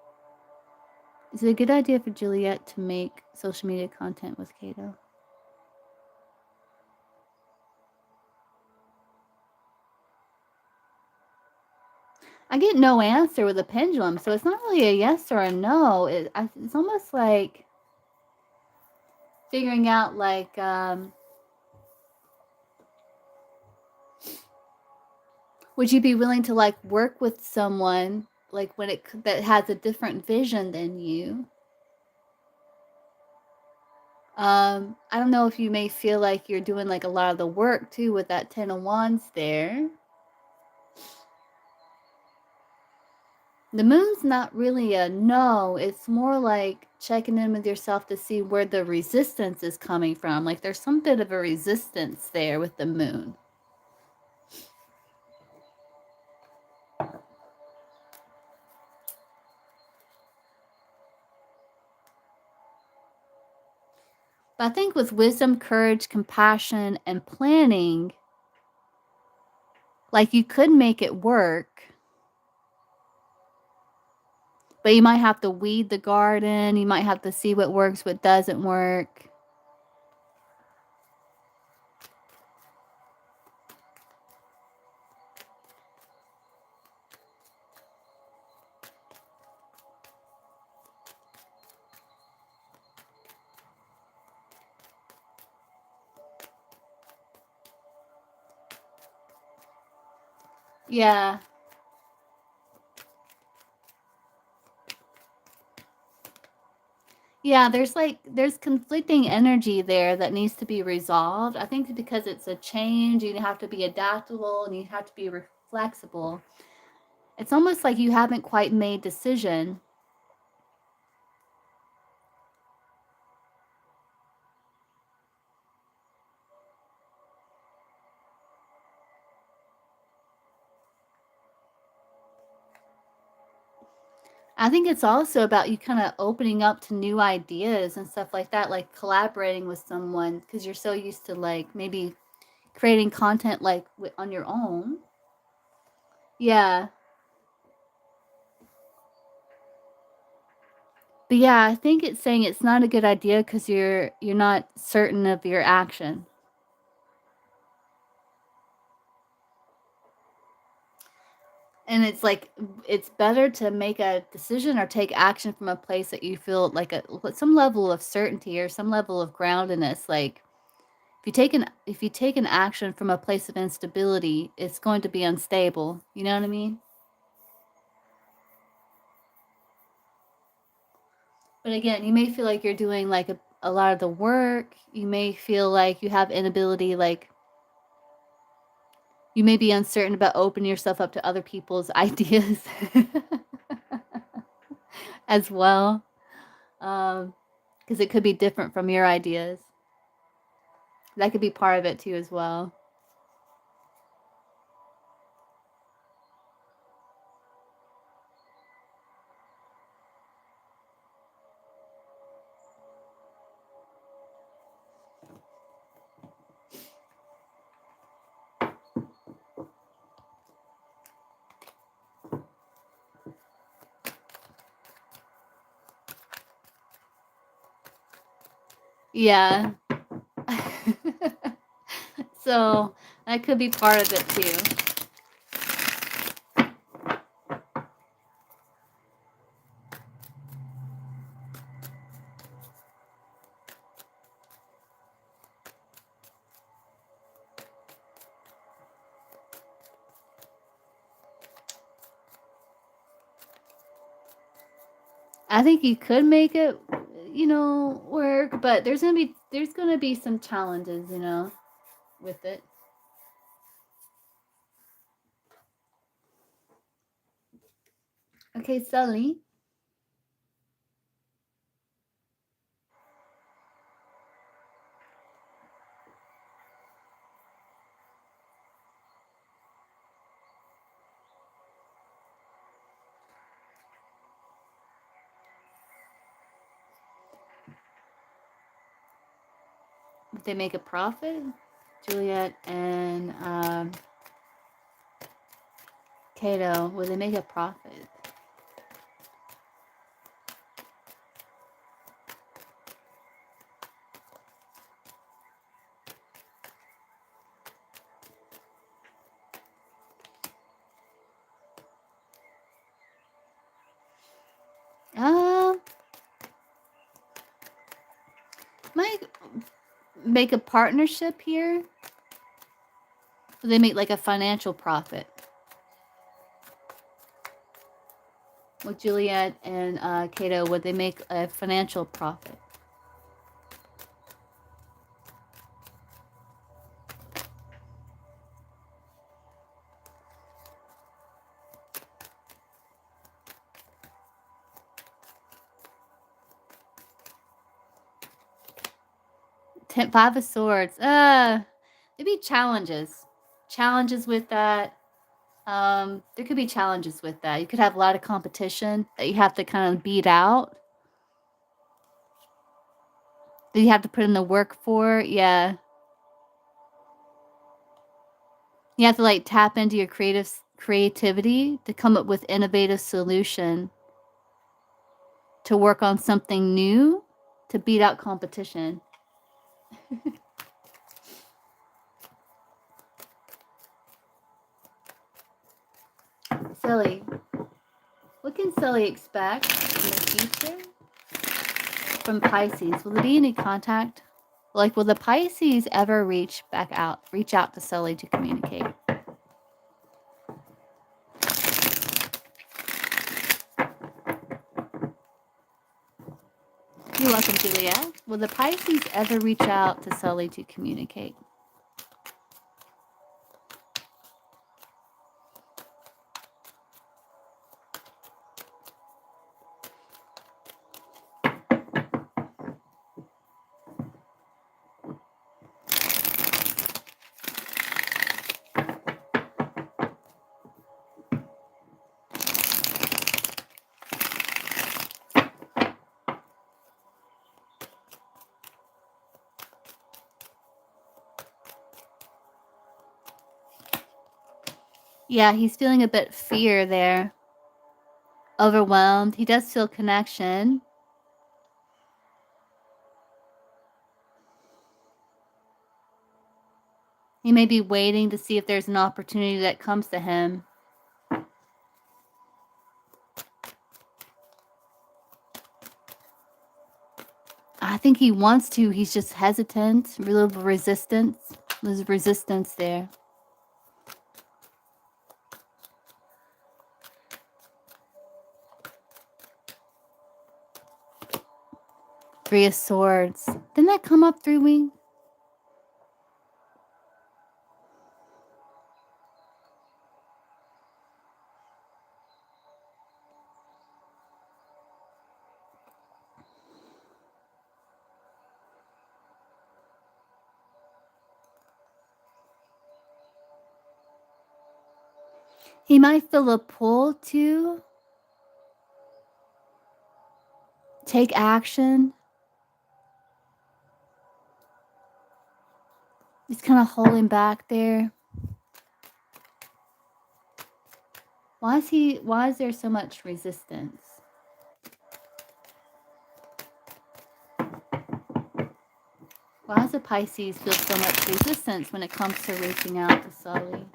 Is it a good idea for Juliet to make social media content with Kato? I get no answer with a pendulum, so it's not really a yes or a no. It's almost like figuring out like would you be willing to like work with someone like when it that has a different vision than you? I don't know if you may feel like you're doing like a lot of the work too with that 10 of Wands there. The moon's not really a no. It's more like checking in with yourself to see where the resistance is coming from. Like there's some bit of a resistance there with the moon. But I think with wisdom, courage, compassion, and planning, like you could make it work. But you might have to weed the garden. You might have to see what works, what doesn't work. Yeah. Yeah, there's conflicting energy there that needs to be resolved. I think because it's a change, you have to be adaptable and you have to be flexible. It's almost like you haven't quite made decision. I think it's also about you kind of opening up to new ideas and stuff like that, like collaborating with someone because you're so used to like maybe creating content like on your own. Yeah. But yeah, I think it's saying it's not a good idea because you're not certain of your action. And it's like it's better to make a decision or take action from a place that you feel like some level of certainty or some level of groundedness. Like if you take an action from a place of instability, it's going to be unstable. You know what I mean? But again, you may feel like you're doing like a lot of the work. You may feel like you have inability, like you may be uncertain about opening yourself up to other people's ideas as well. Because it could be different from your ideas. That could be part of it too as well. Yeah. So that could be part of it too. I think you could make it, work, but there's gonna be some challenges, with it. Okay, Sully. They make a profit. Juliet and Cato, will they make a profit? Might make a partnership here. Will they make like a financial profit? With Juliet and Cato, would they make a financial profit? Five of Swords. Maybe challenges. Challenges with that. There could be challenges with that. You could have a lot of competition that you have to kind of beat out. That you have to put in the work for. Yeah. You have to like tap into your creativity to come up with innovative solution. To work on something new. To beat out competition. Silly. What can Silly expect in the future from Pisces? Will there be any contact? Like, will the Pisces ever reach out to Silly to communicate? You're welcome, Julia. Will the Pisces ever reach out to Sully to communicate? Yeah, he's feeling a bit fear there. Overwhelmed. He does feel connection. He may be waiting to see if there's an opportunity that comes to him. I think he wants to. He's just hesitant. A little resistance. There's resistance there. Three of Swords. Didn't that come up 3 weeks? He might feel a pull to take action. He's kind of holding back there. Why is there so much resistance? Why does a Pisces feel so much resistance when it comes to reaching out to Sully?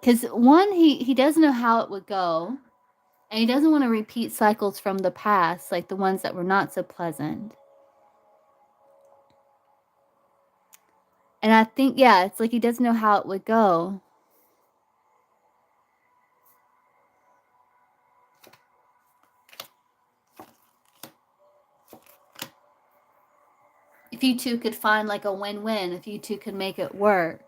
Because one, he doesn't know how it would go. And he doesn't want to repeat cycles from the past, like the ones that were not so pleasant. And I think, yeah, it's like he doesn't know how it would go. If you two could find like a win-win, if you two could make it work.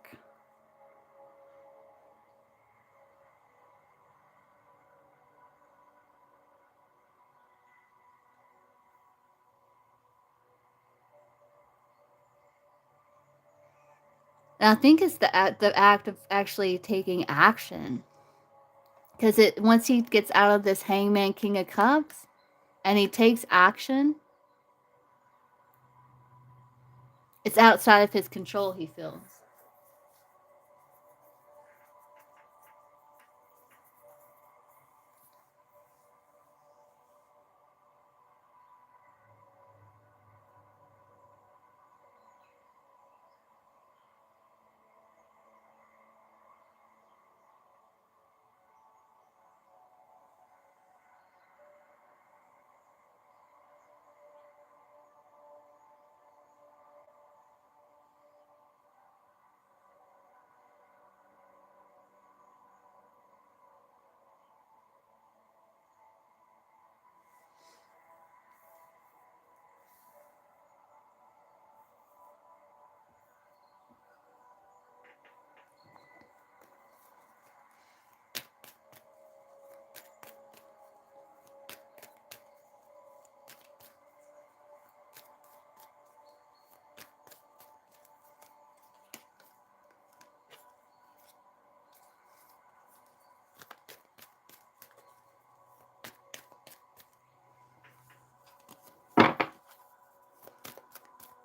And I think it's the act of actually taking action. Because once he gets out of this Hangman King of Cups and he takes action, it's outside of his control, he feels.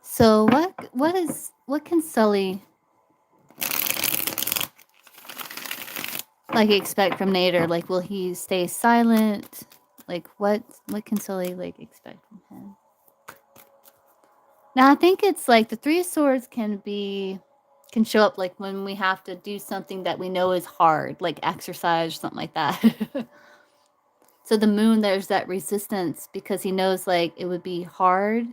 So what can Sully like expect from Nader? Like, will he stay silent? Like, what can Sully like expect from him? Now, I think it's like the Three of Swords can show up like when we have to do something that we know is hard, like exercise or something like that. So the Moon, there's that resistance because he knows like it would be hard.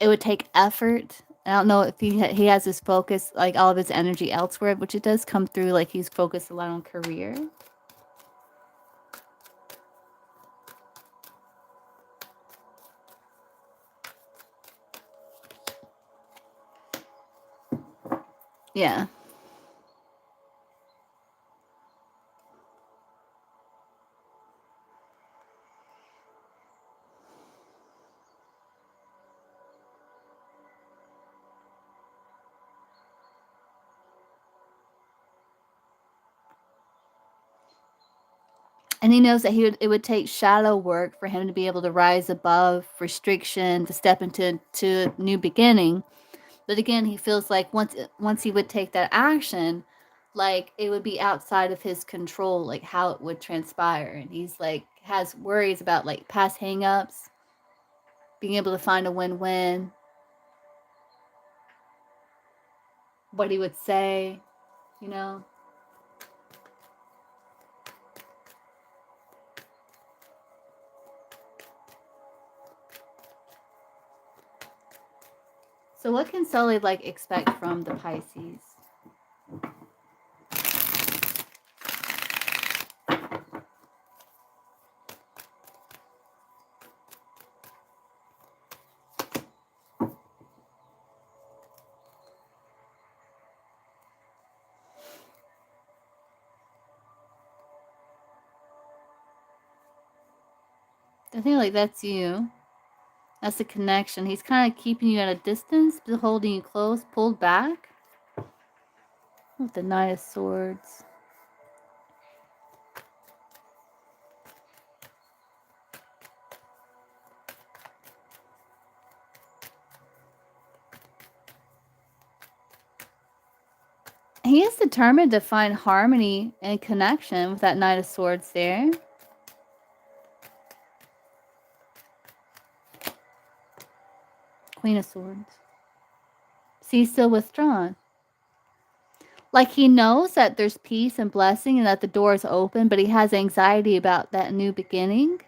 It would take effort. I don't know if he has his focus, like all of his energy elsewhere, which it does come through like he's focused a lot on career. Yeah. And he knows that it would take shadow work for him to be able to rise above restriction, to step into a new beginning. But again, he feels like once he would take that action, like it would be outside of his control, like how it would transpire. And he's like has worries about like past hangups, being able to find a win-win, what he would say, you know. So what can Sully like expect from the Pisces? I think like that's you. That's the connection. He's kind of keeping you at a distance, but holding you close, pulled back. With the Knight of Swords. He is determined to find harmony and connection with that Knight of Swords there. Queen of Swords. See, he's still withdrawn. Like he knows that there's peace and blessing and that the door is open, but he has anxiety about that new beginning.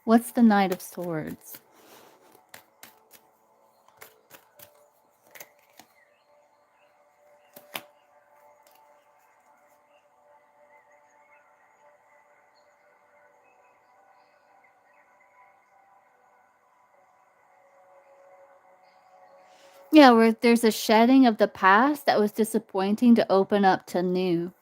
What's the Knight of Swords? Yeah, where there's a shedding of the past that was disappointing to open up to new.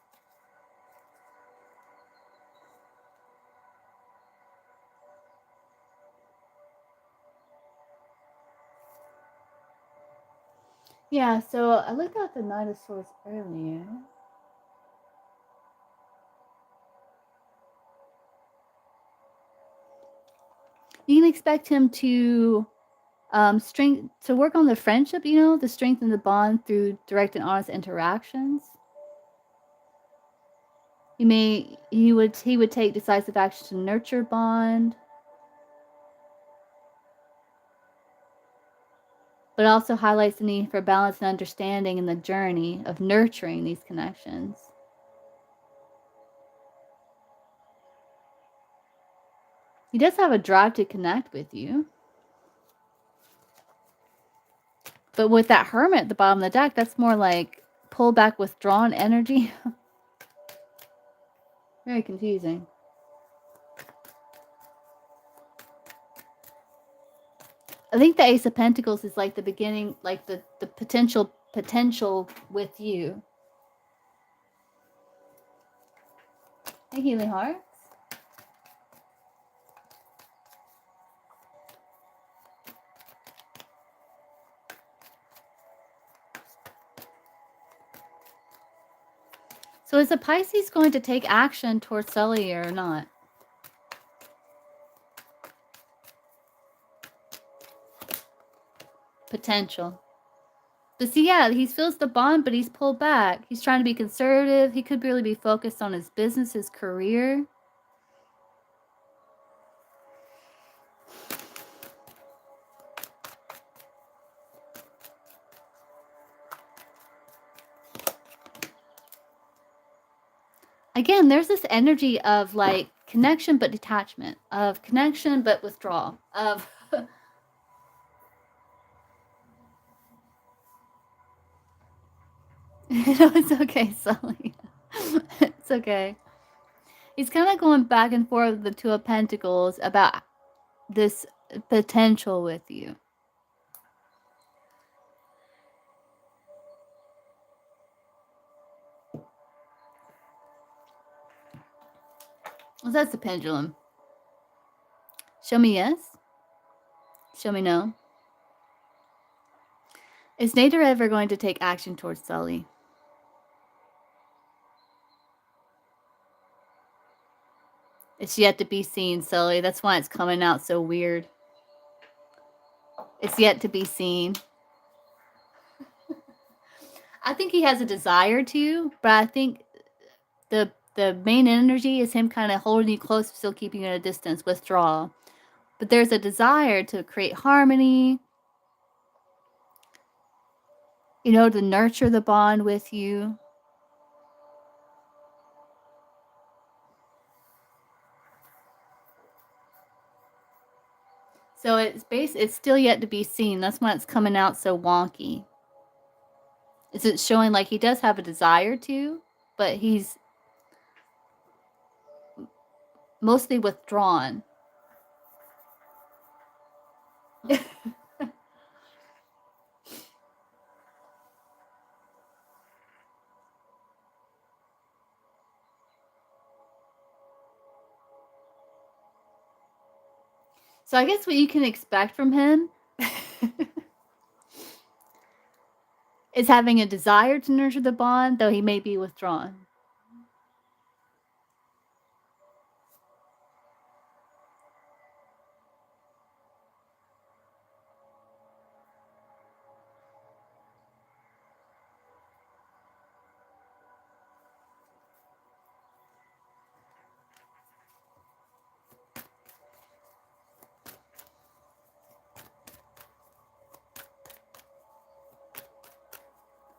Yeah, so I looked at the Knight of Swords earlier. You can expect him to work on the friendship, you know, to strengthen the bond through direct and honest interactions. He would take decisive action to nurture bond, but it also highlights the need for balance and understanding in the journey of nurturing these connections. He does have a drive to connect with you. But with that Hermit at the bottom of the deck, that's more like pull back, withdrawn energy. Very confusing. I think the Ace of Pentacles is like the beginning, like the potential with you. Hey, Healing Hearts. So is a Pisces going to take action towards Sully or not? Potential. But see, yeah, he feels the bond, but he's pulled back. He's trying to be conservative. He could really be focused on his business, his career. Again, there's this energy of like connection but detachment, of connection but withdrawal, of no, it's okay, Sully. It's okay. He's kind of going back and forth with the Two of Pentacles about this potential with you. Well, that's the pendulum. Show me yes. Show me no. Is Nader ever going to take action towards Sully? It's yet to be seen, Sully. That's why it's coming out so weird. It's yet to be seen. I think he has a desire to, but I think the main energy is him kind of holding you close, still keeping you at a distance, withdrawal. But there's a desire to create harmony, you know, to nurture the bond with you. So it's still yet to be seen. That's why it's coming out so wonky. It's showing like he does have a desire to, but he's mostly withdrawn. So I guess what you can expect from him is having a desire to nurture the bond, though he may be withdrawn.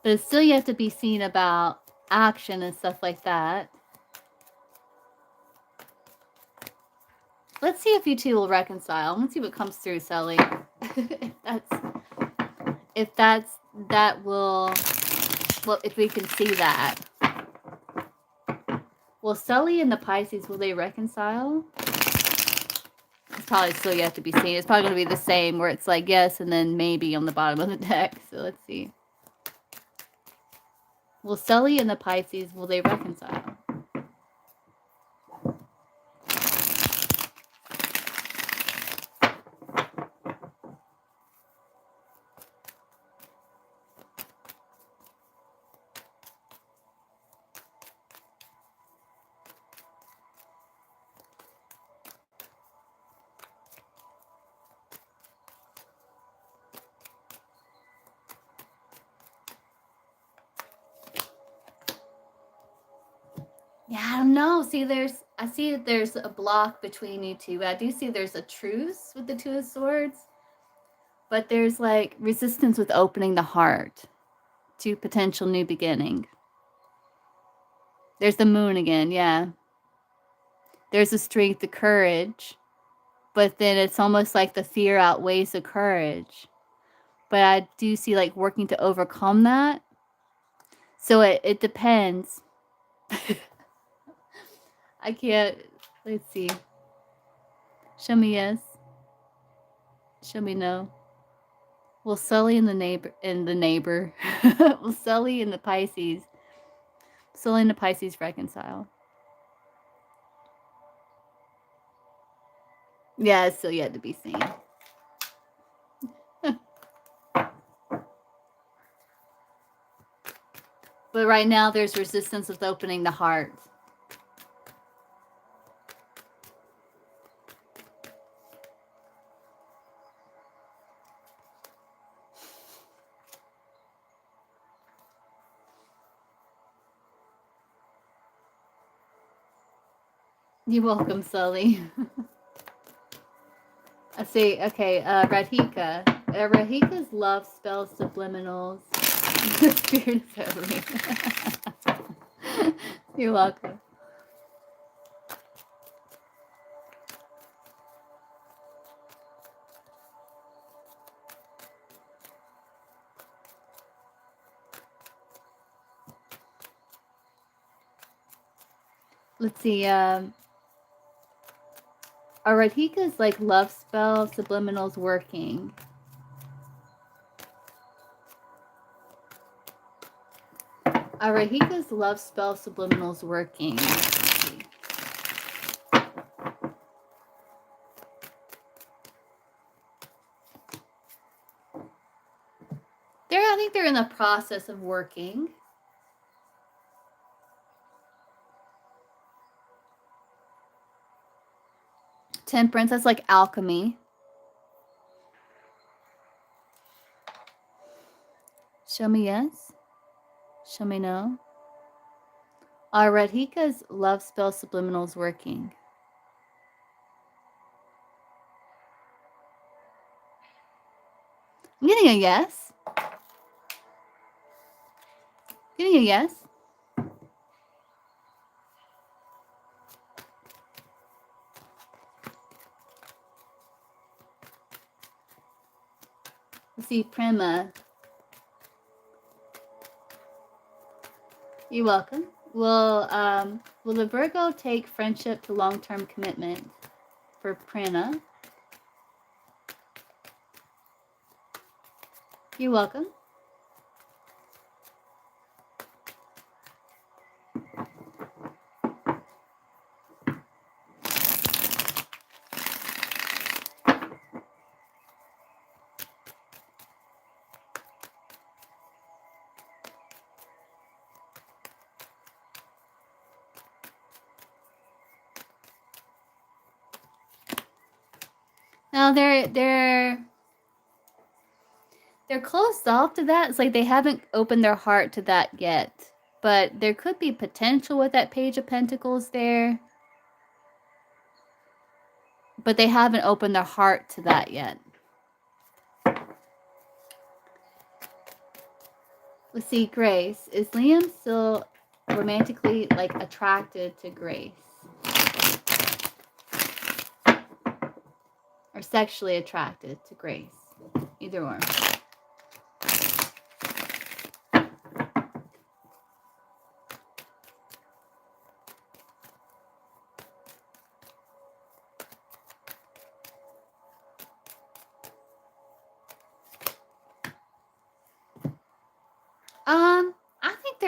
But it's still yet to be seen about action and stuff like that. Let's see if you two will reconcile. Let's see what comes through, Sully. if we can see that. Well, Sully and the Pisces, will they reconcile? probably still yet to be seen. It's probably going to be the same, where it's like yes and then maybe on the bottom of the deck. So let's see. Will Sully and the Pisces, will they reconcile? Yeah, I don't know. See, I see that there's a block between you two. I do see there's a truce with the Two of Swords. But there's like resistance with opening the heart to potential new beginning. There's the moon again, yeah. There's the strength, the courage. But then it's almost like the fear outweighs the courage. But I do see like working to overcome that. So it depends. I can't. Let's see. Show me yes. Show me no. Will Sully and the neighbor. Will Sully and the Pisces. Sully and the Pisces reconcile. Yeah, it's still yet to be seen. But right now there's resistance with opening the heart. You're welcome, Sully. I see. Okay, Radhika. Radhika's love spells subliminals. The spirit is over me. You're welcome. Let's see. Are Radhika's like love spell subliminals working? Are Radhika's love spell subliminals working? Let's see. I think they're in the process of working. Temperance, that's like alchemy. Show me yes. Show me no. Are Radhika's love spell subliminals working? I'm getting a yes. Getting a yes. Let's see, Prema. You're welcome. Will the Virgo take friendship to long-term commitment for Prana? You're welcome. Now they're closed off to that. It's like they haven't opened their heart to that yet. But there could be potential with that Page of Pentacles there. But they haven't opened their heart to that yet. Let's see, Grace. Is Liam still romantically like attracted to Grace? Or sexually attracted to Grace? Either or.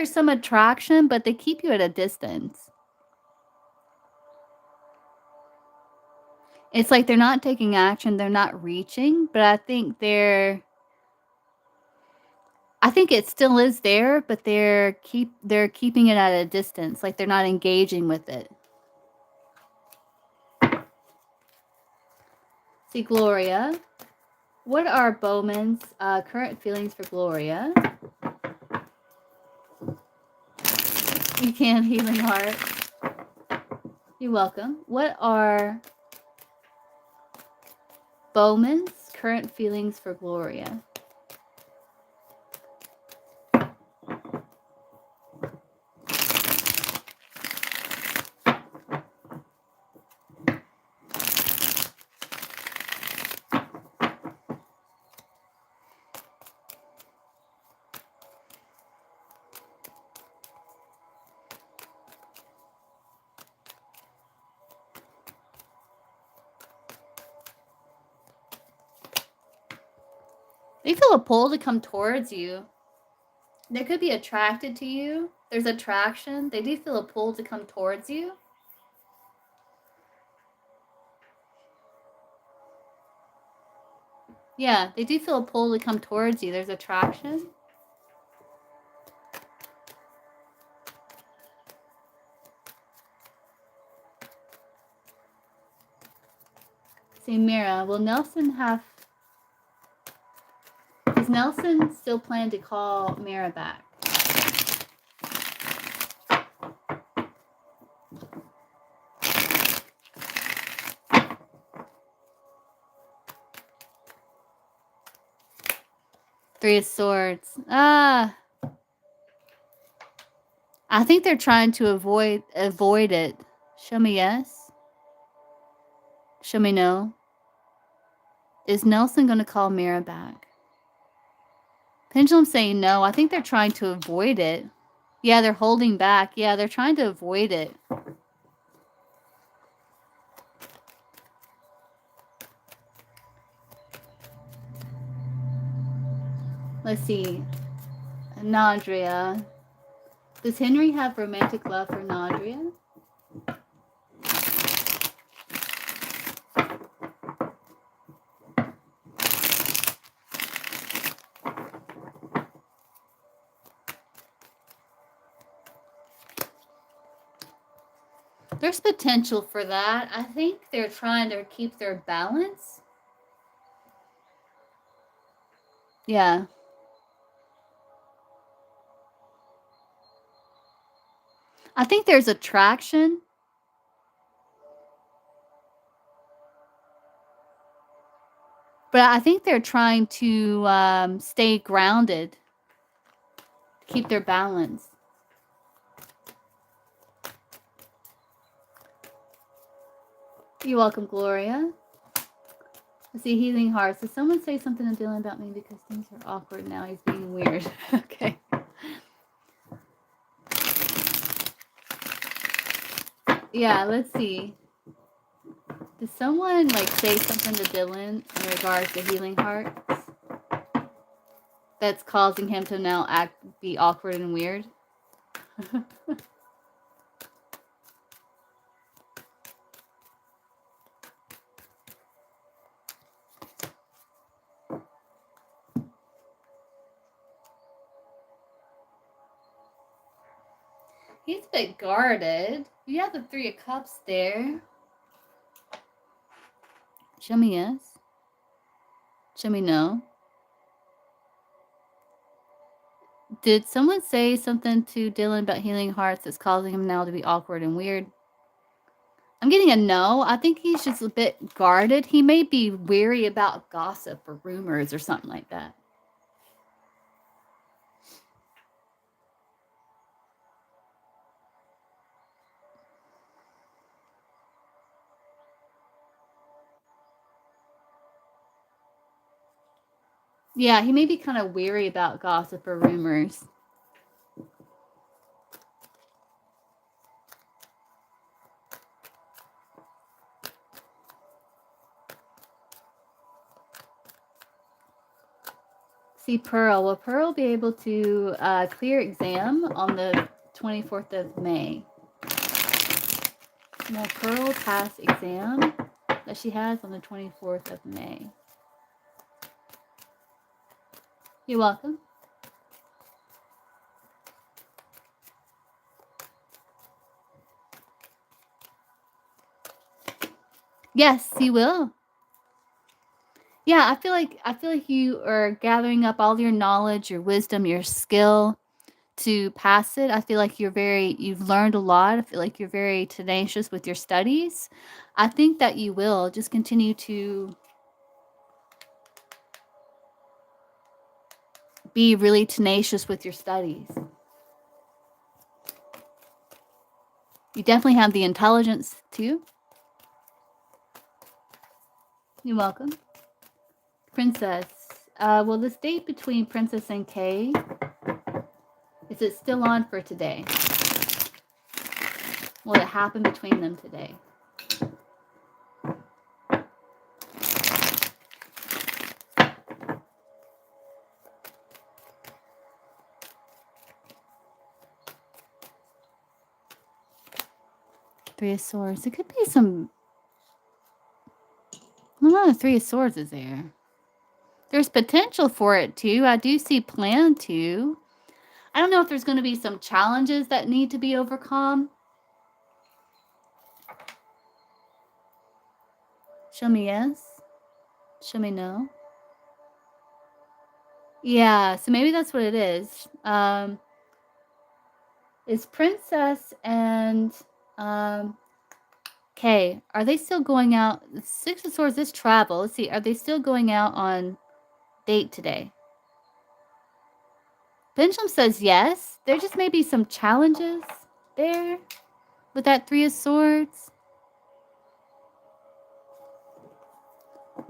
there's some attraction, but they keep you at a distance. It's like they're not taking action, they're not reaching, but I think it still is there, but they're keeping it at a distance, like they're not engaging with it. See, Gloria. What are Bowman's current feelings for Gloria? You can, Healing Heart. You're welcome. What are Bowman's current feelings for Gloria? They feel a pull to come towards you. They could be attracted to you. There's attraction. They do feel a pull to come towards you. Yeah, they do feel a pull to come towards you. There's attraction. See, Mira, will Nelson have... Does Nelson still plan to call Mira back? Three of Swords. I think they're trying to avoid it. Show me yes. Show me no. Is Nelson going to call Mira back? Pendulum saying no. I think they're trying to avoid it. Yeah, they're holding back. Yeah, they're trying to avoid it. Let's see. Nadria. Does Henry have romantic love for Nadria? There's potential for that. I think they're trying to keep their balance. Yeah. I think there's attraction. But I think they're trying to stay grounded. Keep their balance. You're welcome, Gloria. Let's see, Healing Hearts. Did someone say something to Dylan about me because things are awkward now? He's being weird. Okay. Yeah, let's see. Did someone say something to Dylan in regards to Healing Hearts that's causing him to now be awkward and weird? He's a bit guarded. You have the Three of Cups there. Show me yes. Show me no. Did someone say something to Dylan about Healing Hearts that's causing him now to be awkward and weird? I'm getting a no. I think he's just a bit guarded. He may be weary about gossip or rumors or something like that. Yeah, he may be kind of weary about gossip or rumors. See Pearl. Will Pearl be able to clear exam on the 24th of May? Will Pearl pass exam that she has on the 24th of May? You're welcome. Yes, you will. Yeah, I feel like you are gathering up all your knowledge, your wisdom, your skill to pass it. I feel like you've learned a lot. I feel like you're very tenacious with your studies. I think that you will just continue to be really tenacious with your studies. You definitely have the intelligence too. You're welcome. Princess, will this date between Princess and Kay, is it still on for today? Will it happen between them today? Three of Swords. It could be some... Well, not a Three of Swords is there. There's potential for it too. I do see plan to. I don't know if there's going to be some challenges that need to be overcome. Show me yes. Show me no. Yeah, so maybe that's what it is. Is Princess and Kay, are they still going out? The Six of Swords is travel. Let's see, are they still going out on date today? Pendulum says yes. There just may be some challenges there with that Three of Swords.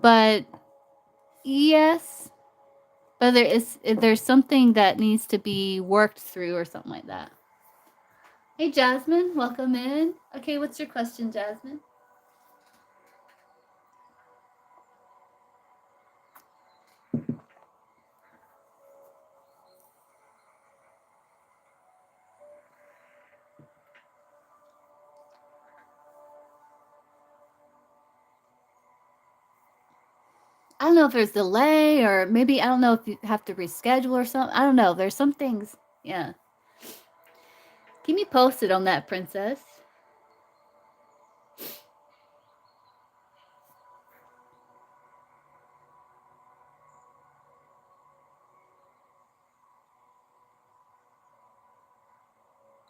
But yes. But there's something that needs to be worked through or something like that. Hey Jasmine, welcome in. Okay, what's your question, Jasmine? I don't know if there's delay or maybe I don't know if you have to reschedule or something. I don't know. There's some things. Yeah. Keep me posted on that, Princess.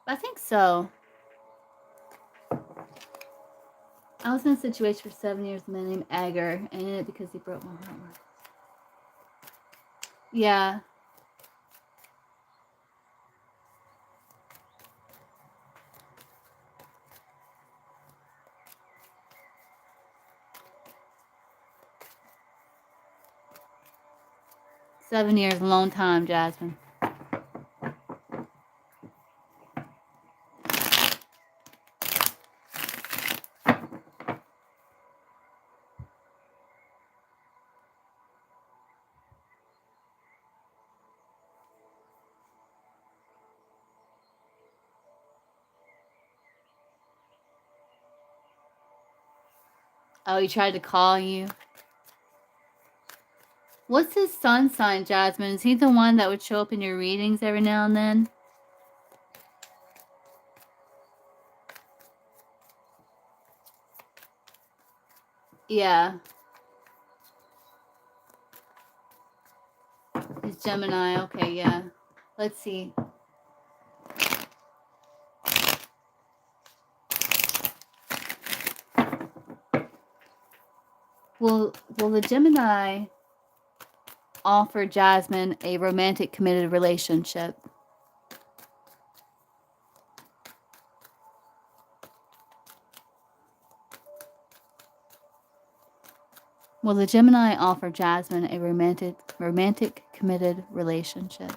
I think so. I was in a situation for 7 years with a man named Agar, and it because he broke my heart. Yeah. $7 years, a long time, Jasmine. Oh, he tried to call you. What's his sun sign, Jasmine? Is he the one that would show up in your readings every now and then? Yeah. He's Gemini. Okay, yeah. Let's see. Will the Gemini offer Jasmine a romantic committed relationship? Will the Gemini offer Jasmine a romantic committed relationship?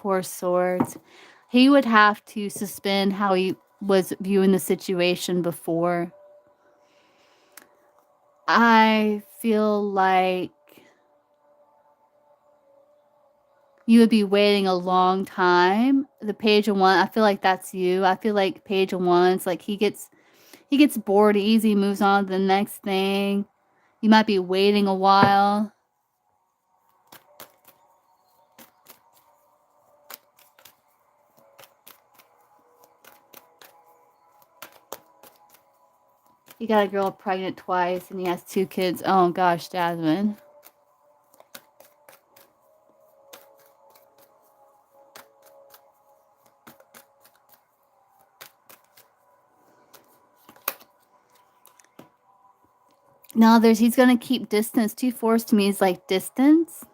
Four of Swords. He would have to suspend how he was viewing the situation before. I feel like you would be waiting a long time. The Page of Wands, I feel like that's you. I feel like Page of Wands, like he gets bored easy, moves on to the next thing. You might be waiting a while. He got a girl pregnant twice and he has 2 kids. Oh gosh, Jasmine. No, he's gonna keep distance. 2 fours to me is like distance.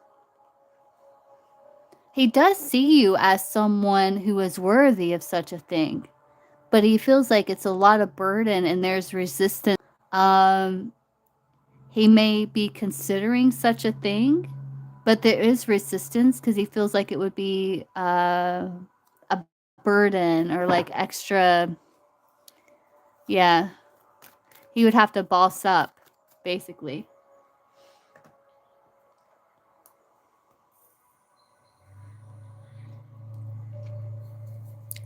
He does see you as someone who is worthy of such a thing, but he feels like it's a lot of burden and there's resistance. He may be considering such a thing, but there is resistance because he feels like it would be a burden or like extra. Yeah, he would have to boss up, basically.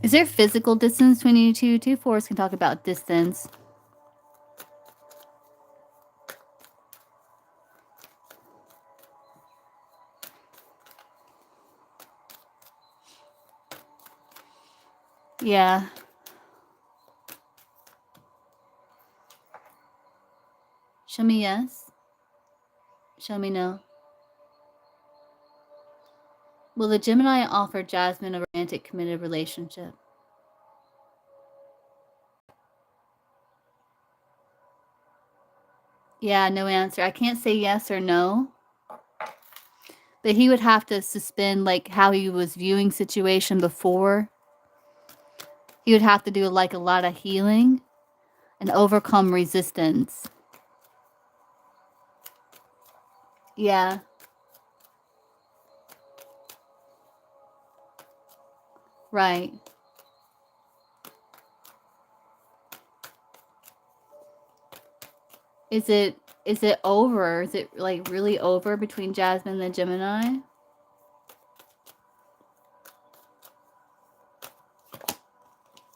Is there physical distance between you two? 2 fours can talk about distance. Yeah. Show me yes. Show me no. Will the Gemini offer Jasmine a romantic, committed relationship? Yeah, no answer. I can't say yes or no. But he would have to suspend like how he was viewing situation before. He would have to do like a lot of healing and overcome resistance. Yeah. Right. Is it over? Is it like really over between Jasmine and Gemini?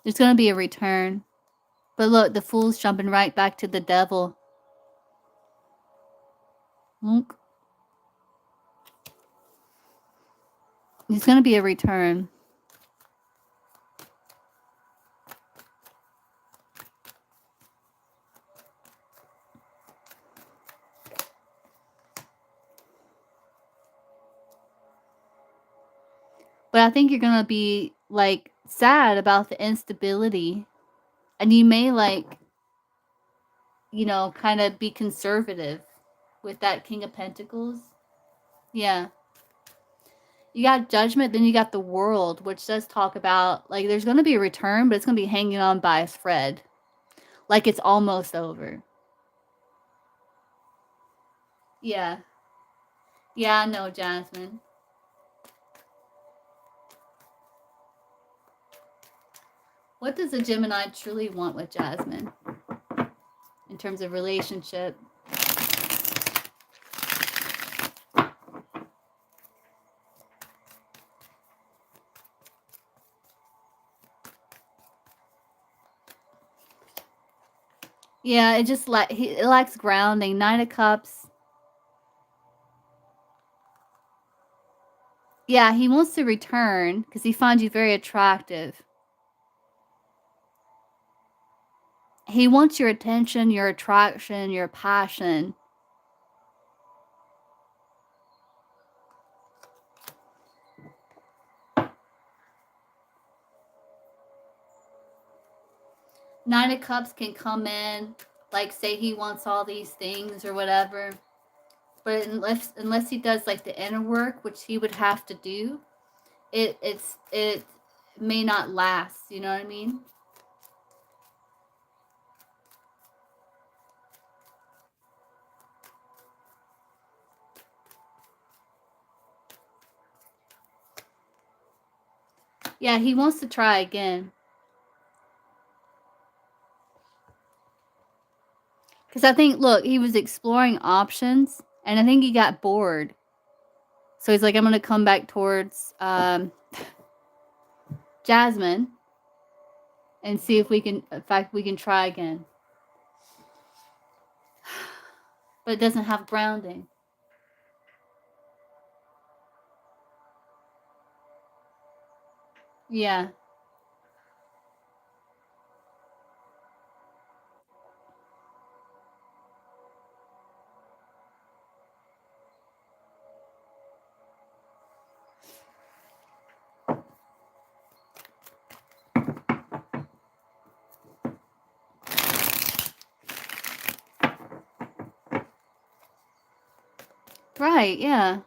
There's going to be a return. But look, the Fool's jumping right back to the Devil. Look. There's going to be a return. But I think you're going to be like sad about the instability. And you may like, you know, kind of be conservative with that King of Pentacles. Yeah. You got Judgment, then you got the World, which does talk about, like, there's going to be a return, but it's going to be hanging on by a thread. Like, it's almost over. Yeah. Yeah, I know, Jasmine. What does a Gemini truly want with Jasmine? In terms of relationship? Yeah, it just it lacks grounding. 9 of Cups. Yeah, he wants to return because he finds you very attractive. He wants your attention, your attraction, your passion. Nine of Cups can come in, like say he wants all these things or whatever. But unless he does like the inner work, which he would have to do, it may not last. You know what I mean? Yeah, he wants to try again. Because I think, look, he was exploring options, and I think he got bored. So he's like, I'm going to come back towards Jasmine and see if we can, in fact, we can try again. But it doesn't have grounding. Yeah. Right, yeah.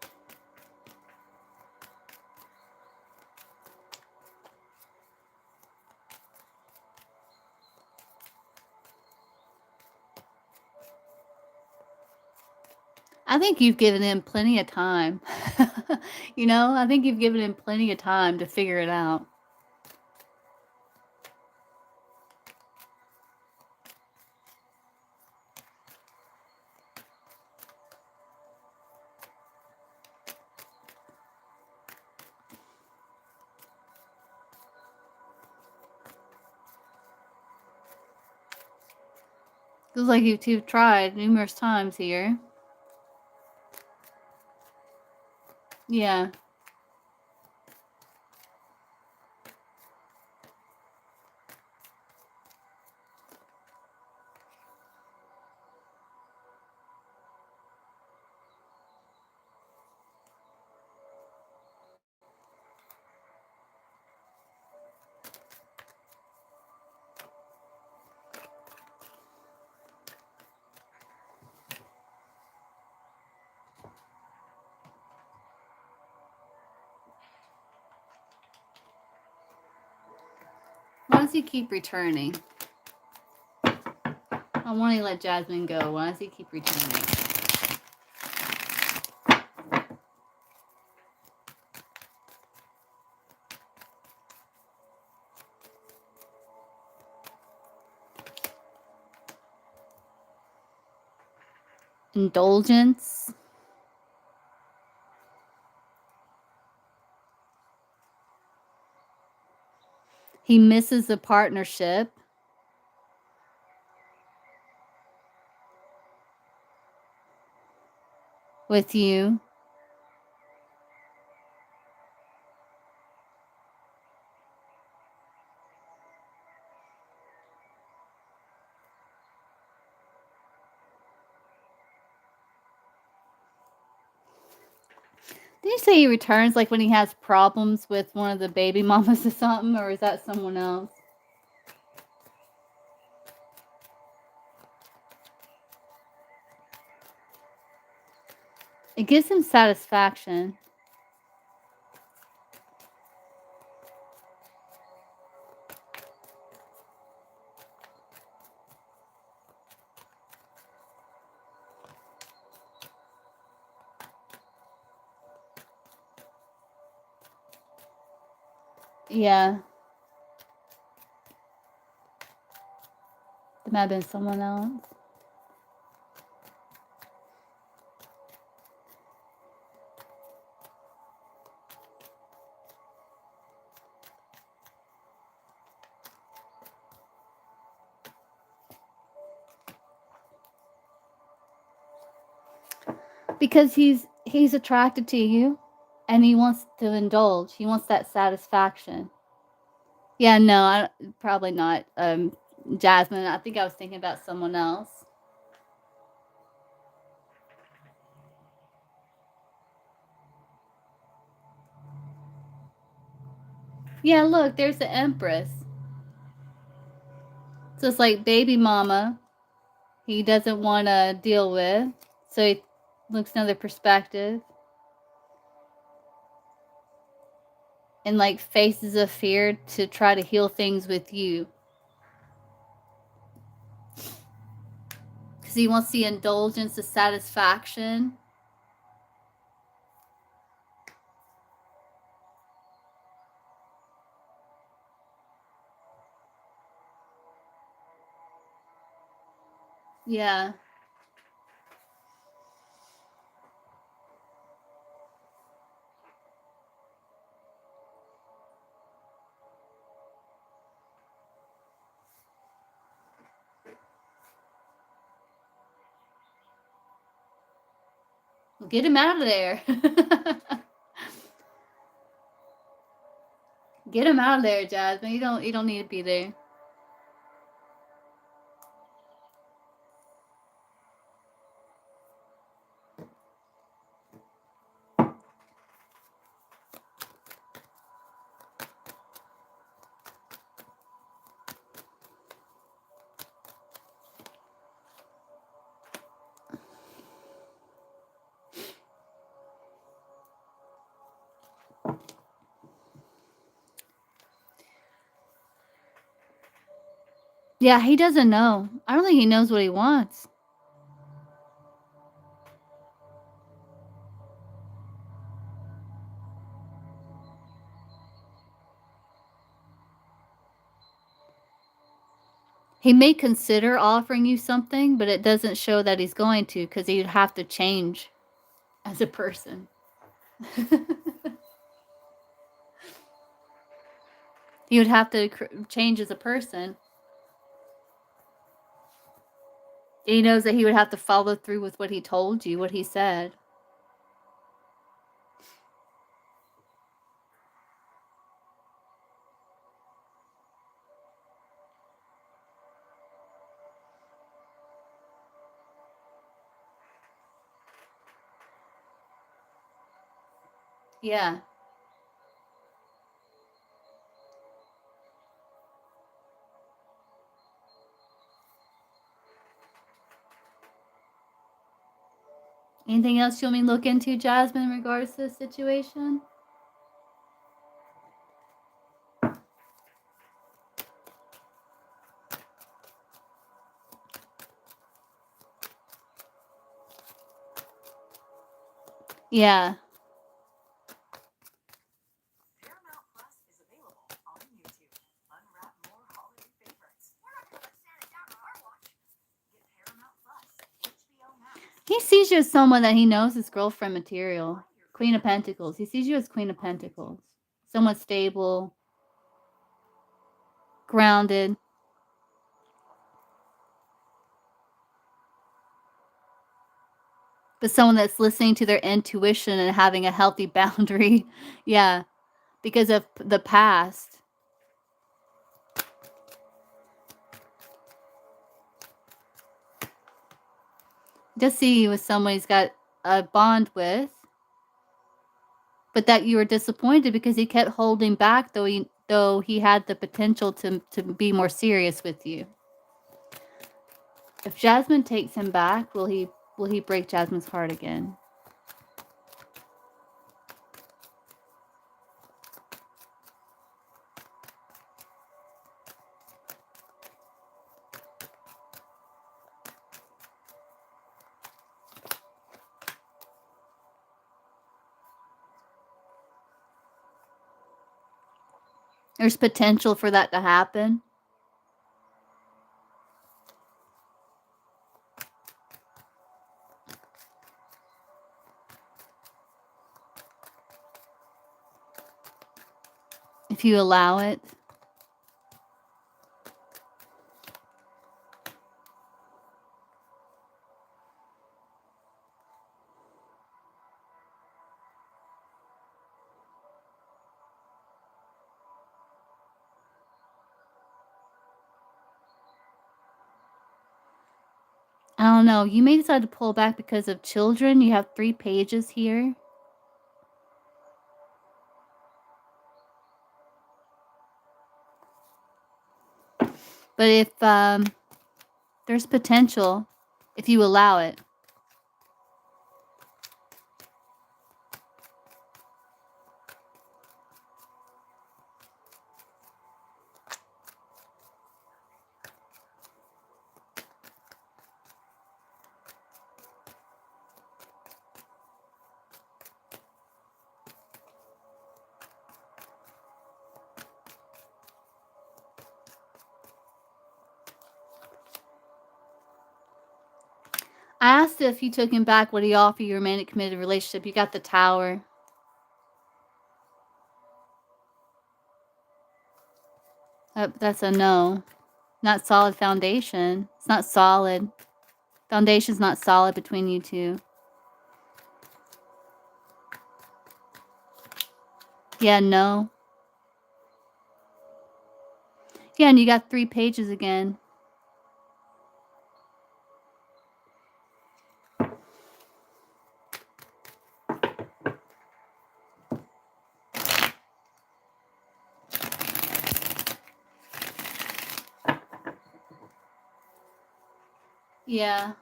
I think you've given him plenty of time. You know, I think you've given him plenty of time to figure it out. Looks like you've tried numerous times here. Yeah. Why does he keep returning? I want to let Jasmine go. Why does he keep returning? Indulgence. He misses the partnership with you. Did you say he returns like when he has problems with one of the baby mamas or something, or is that someone else? It gives him satisfaction. Yeah. It might have been someone else. Because he's attracted to you and he wants to indulge. He wants that satisfaction. Yeah, no, probably not Jasmine. I think I was thinking about someone else. Yeah, look, there's the Empress. So it's like baby mama he doesn't want to deal with. So he looks another perspective. And like faces of fear to try to heal things with you. Because he wants the indulgence, the satisfaction. Yeah. Get him out of there. Get him out of there, Jasmine. You don't need to be there. Yeah, he doesn't know. I don't think he knows what he wants. He may consider offering you something, but it doesn't show that he's going to, because he'd have to change as a person. He would have to change as a person. He knows that he would have to follow through with what he told you, what he said. Yeah. Anything else you want me to look into, Jasmine, in regards to this situation? Yeah. He sees you as someone that he knows is girlfriend material. Queen of Pentacles. He sees you as Queen of Pentacles. Somewhat stable, grounded. But someone that's listening to their intuition and having a healthy boundary. Yeah. Because of the past. Just see you as someone he's got a bond with. But that you were disappointed because he kept holding back, though he had the potential to be more serious with you. If Jasmine takes him back, will he break Jasmine's heart again? There's potential for that to happen. If you allow it. I don't know. You may decide to pull back because of children. You have 3 pages here. But if there's potential, if you allow it. I asked if you took him back, would he offer you a romantic committed relationship? You got the Tower. That's a no. Not solid foundation. It's not solid. Foundation's not solid between you two. Yeah, no. Yeah, and you got 3 pages again. Yeah.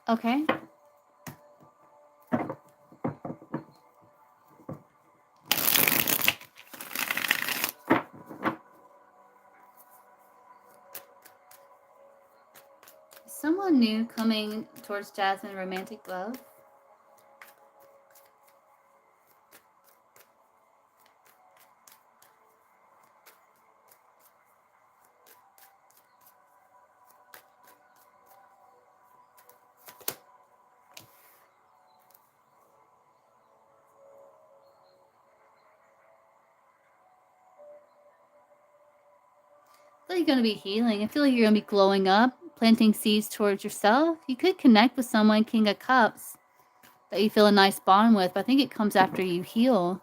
Okay. Someone new coming towards Jasmine, romantic love. I feel like you're going to be healing. I feel like you're going to be glowing up, planting seeds towards yourself. You could connect with someone, King of Cups, that you feel a nice bond with, but I think it comes after you heal.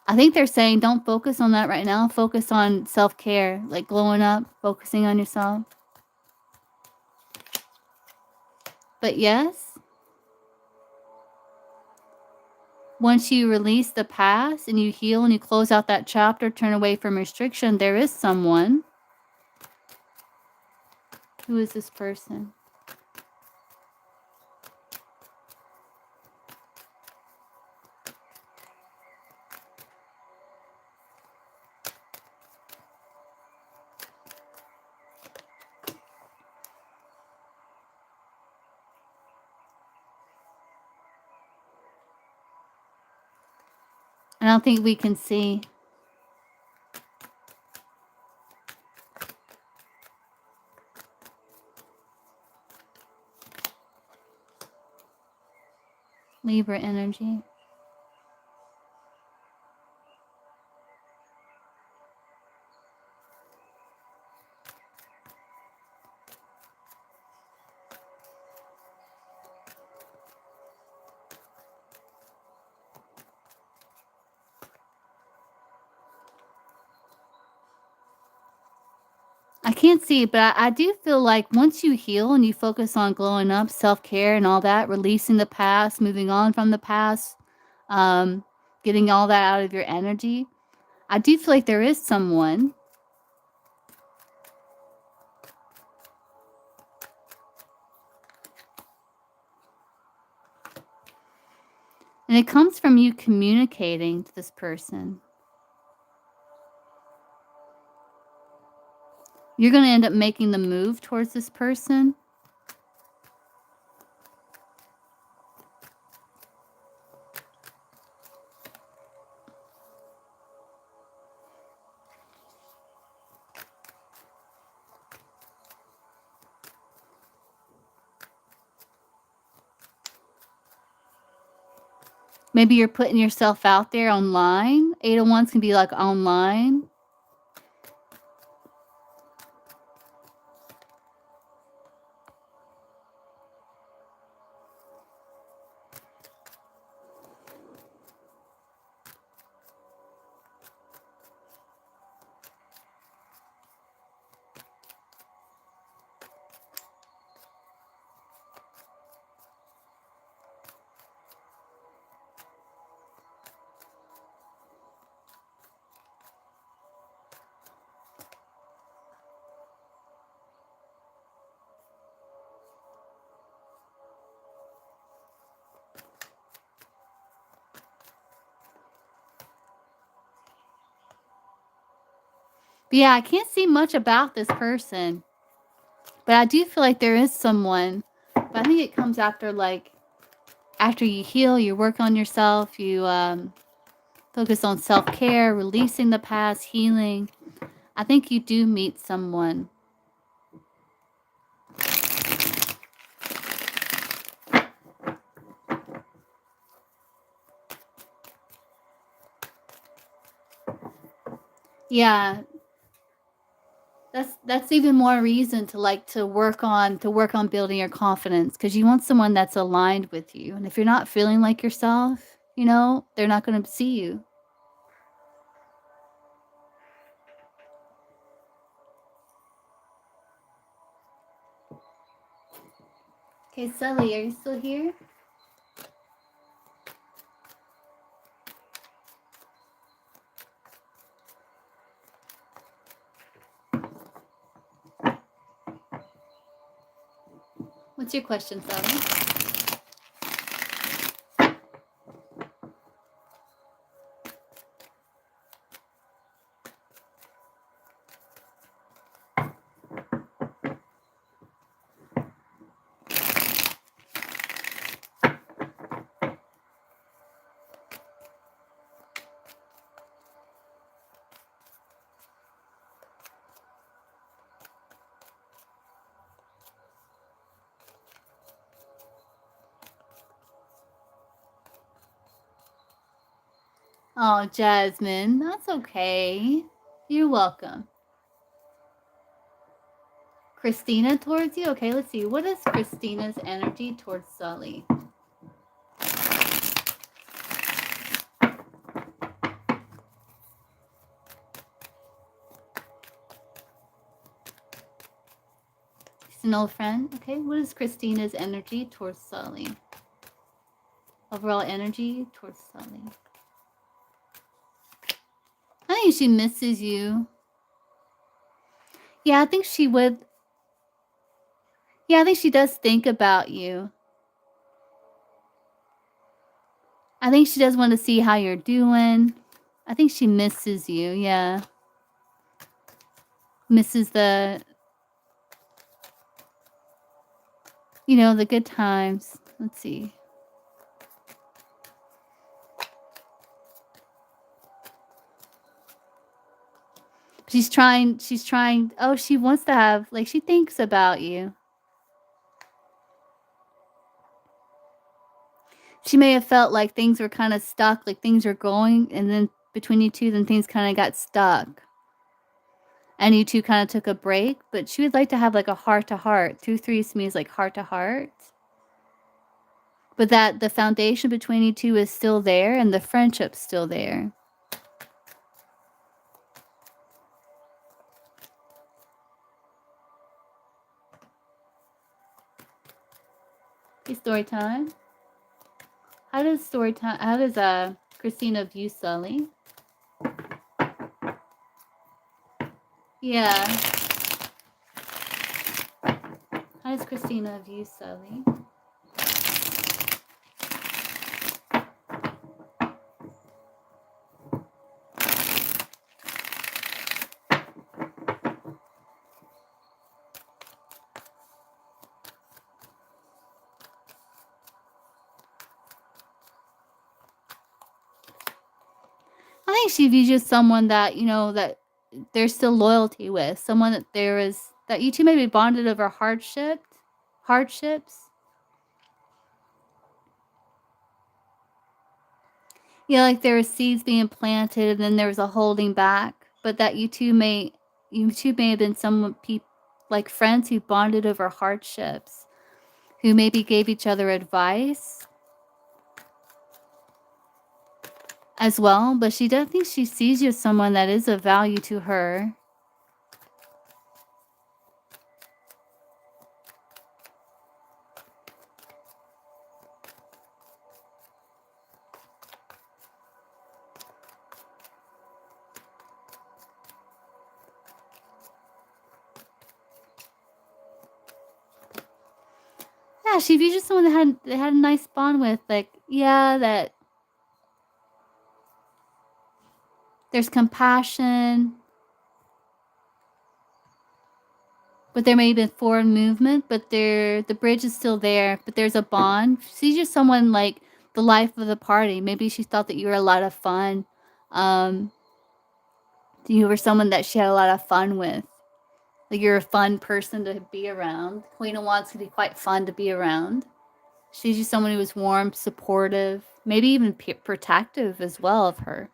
I think they're saying don't focus on that right now. Focus on self-care, like glowing up, focusing on yourself. But yes, once you release the past and you heal and you close out that chapter, turn away from restriction, there is someone. Who is this person? I don't think we can see. Libra energy. I can't see, but I do feel like once you heal and you focus on glowing up, self-care and all that, releasing the past, moving on from the past, getting all that out of your energy, I do feel like there is someone. And it comes from you communicating to this person. You're going to end up making the move towards this person. Maybe you're putting yourself out there online. 801s can be like online. But yeah, I can't see much about this person. But I do feel like there is someone. But I think it comes after, like, after you heal, you work on yourself, you focus on self-care, releasing the past, healing. I think you do meet someone. Yeah, that's even more reason to like to work on building your confidence, because you want someone that's aligned with you. And if you're not feeling like yourself, they're not going to see you. Okay, Sully, are you still here? What's your question, Sully? Oh, Jasmine, that's okay. You're welcome. Christina towards you? Okay, let's see. What is Christina's energy towards Sully? She's an old friend. Okay, what is Christina's energy towards Sully? Overall energy towards Sully. I think she misses you. Yeah, I think she would. Yeah, I think she does think about you. I think she does want to see how you're doing. I think she misses you, yeah. Misses the the good times. Let's see. She's trying. Oh, she wants to have, like, she thinks about you. She may have felt like things were kind of stuck, like things were going, and then between you two, then things kind of got stuck. And you two kind of took a break, but she would like to have like a heart to heart. 2-3 to me is like heart to heart. But that the foundation between you two is still there and the friendship's still there. Okay, story time. How does Christina view Sully? Yeah. How does Christina view Sully? I think she views you as someone that, that there's still loyalty with. Someone that you two may be bonded over hardships. Yeah, like there were seeds being planted and then there was a holding back. But that you two may have been like friends who bonded over hardships, who maybe gave each other advice as well. But she does think she sees you as someone that is of value to her. Yeah, she views you as someone that had a nice bond with. Like, yeah, that there's compassion. but there may have been forward movement, but the bridge is still there, but there's a bond. She's just someone like the life of the party. Maybe she thought that you were a lot of fun. You were someone that she had a lot of fun with. Like you're a fun person to be around. Queen of Wands can be quite fun to be around. She's just someone who was warm, supportive, maybe even protective as well of her.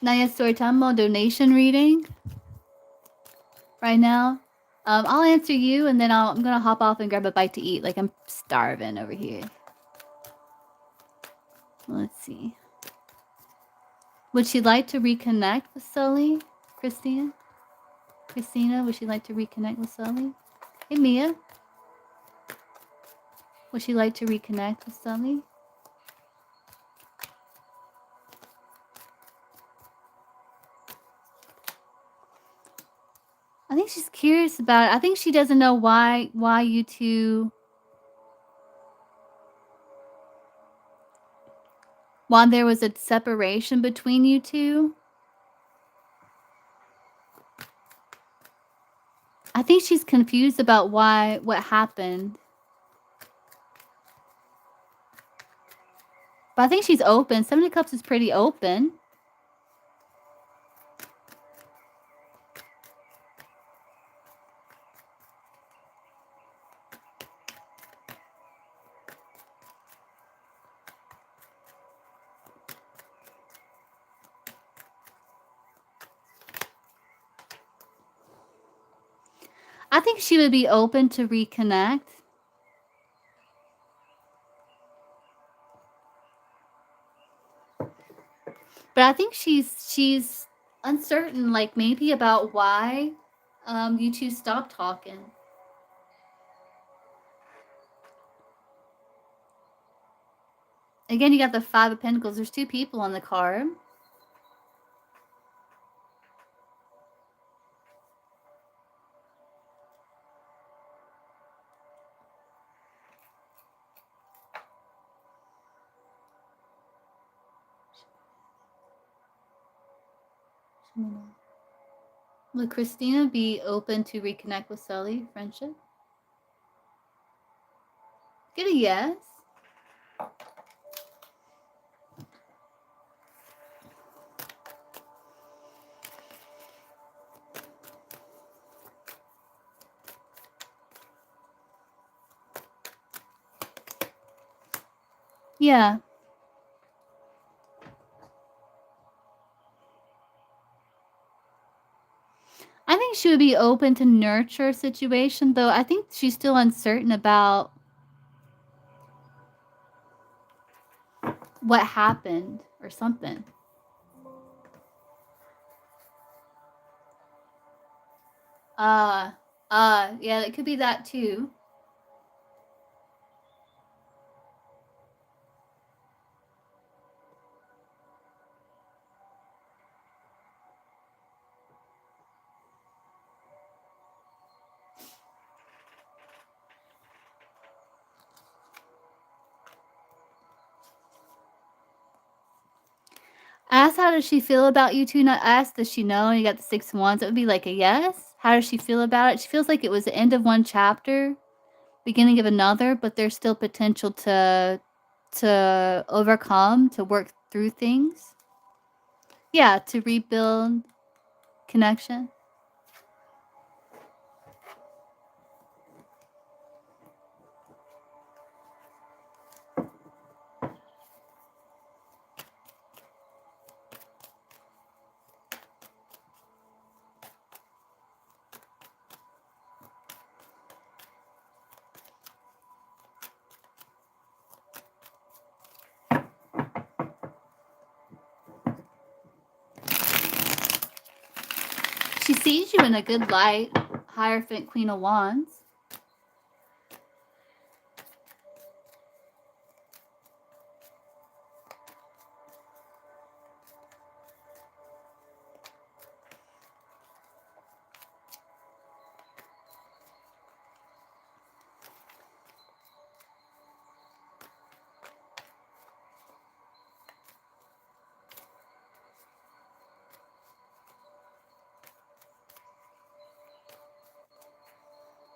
Naya Storytime on donation reading right now. I'll answer you, and then I'm gonna hop off and grab a bite to eat. Like I'm starving over here. Let's see. Would she like to reconnect with Sully? Christina, would she like to reconnect with Sully? Hey, Mia. Would she like to reconnect with Sully? I think she's curious about it. I think she doesn't know why you two, why there was a separation between you two. I think she's confused about what happened. But I think she's open. Seven of Cups is pretty open. I think she would be open to reconnect. But I think she's uncertain, like maybe about why you two stopped talking. Again, you got the Five of Pentacles. There's two people on the card. Would Christina be open to reconnect with Sully? Friendship? Get a yes. Yeah. I think she would be open to nurture a situation, though I think she's still uncertain about what happened or something. Yeah, it could be that too. Ask how does she feel about you two. Not ask does she know. And you got the 6 wands. It would be like a yes. How does she feel about it? She feels like it was the end of one chapter, beginning of another, but there's still potential to overcome, to work through things. Yeah, to rebuild connection. She sees you in a good light. Hierophant, Queen of Wands.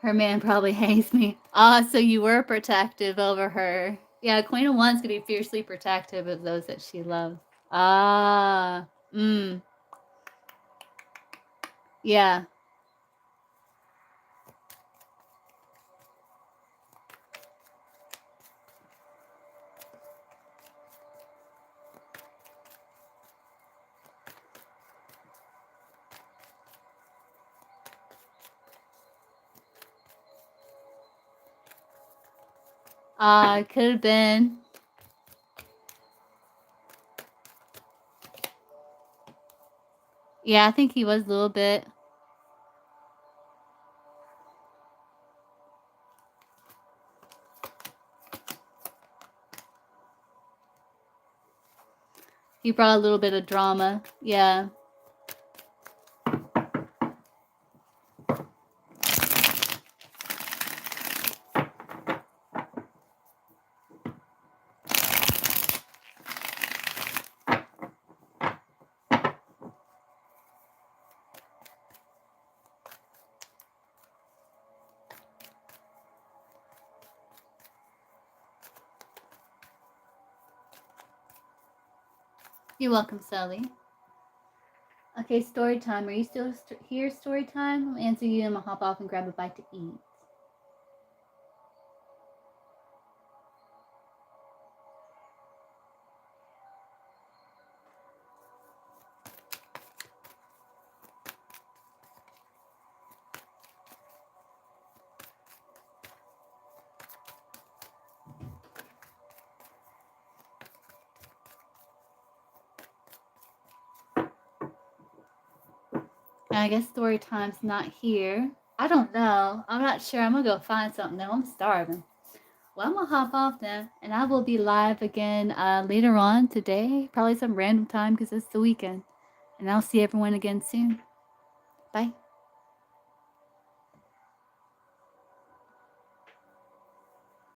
Her man probably hates me. Ah, so you were protective over her. Yeah, Queen of Wands could be fiercely protective of those that she loves. Ah, yeah. Could have been. Yeah, I think he was a little bit. He brought a little bit of drama. Yeah. You're welcome, Sally. Okay, story time. Are you still here, story time? I'll answer you and I'm gonna hop off and grab a bite to eat. I guess story time's not here. I don't know. I'm not sure. I'm gonna go find something though. I'm starving. Well, I'm gonna hop off then, and I will be live again later on today, probably some random time because it's the weekend. And I'll see everyone again soon. Bye.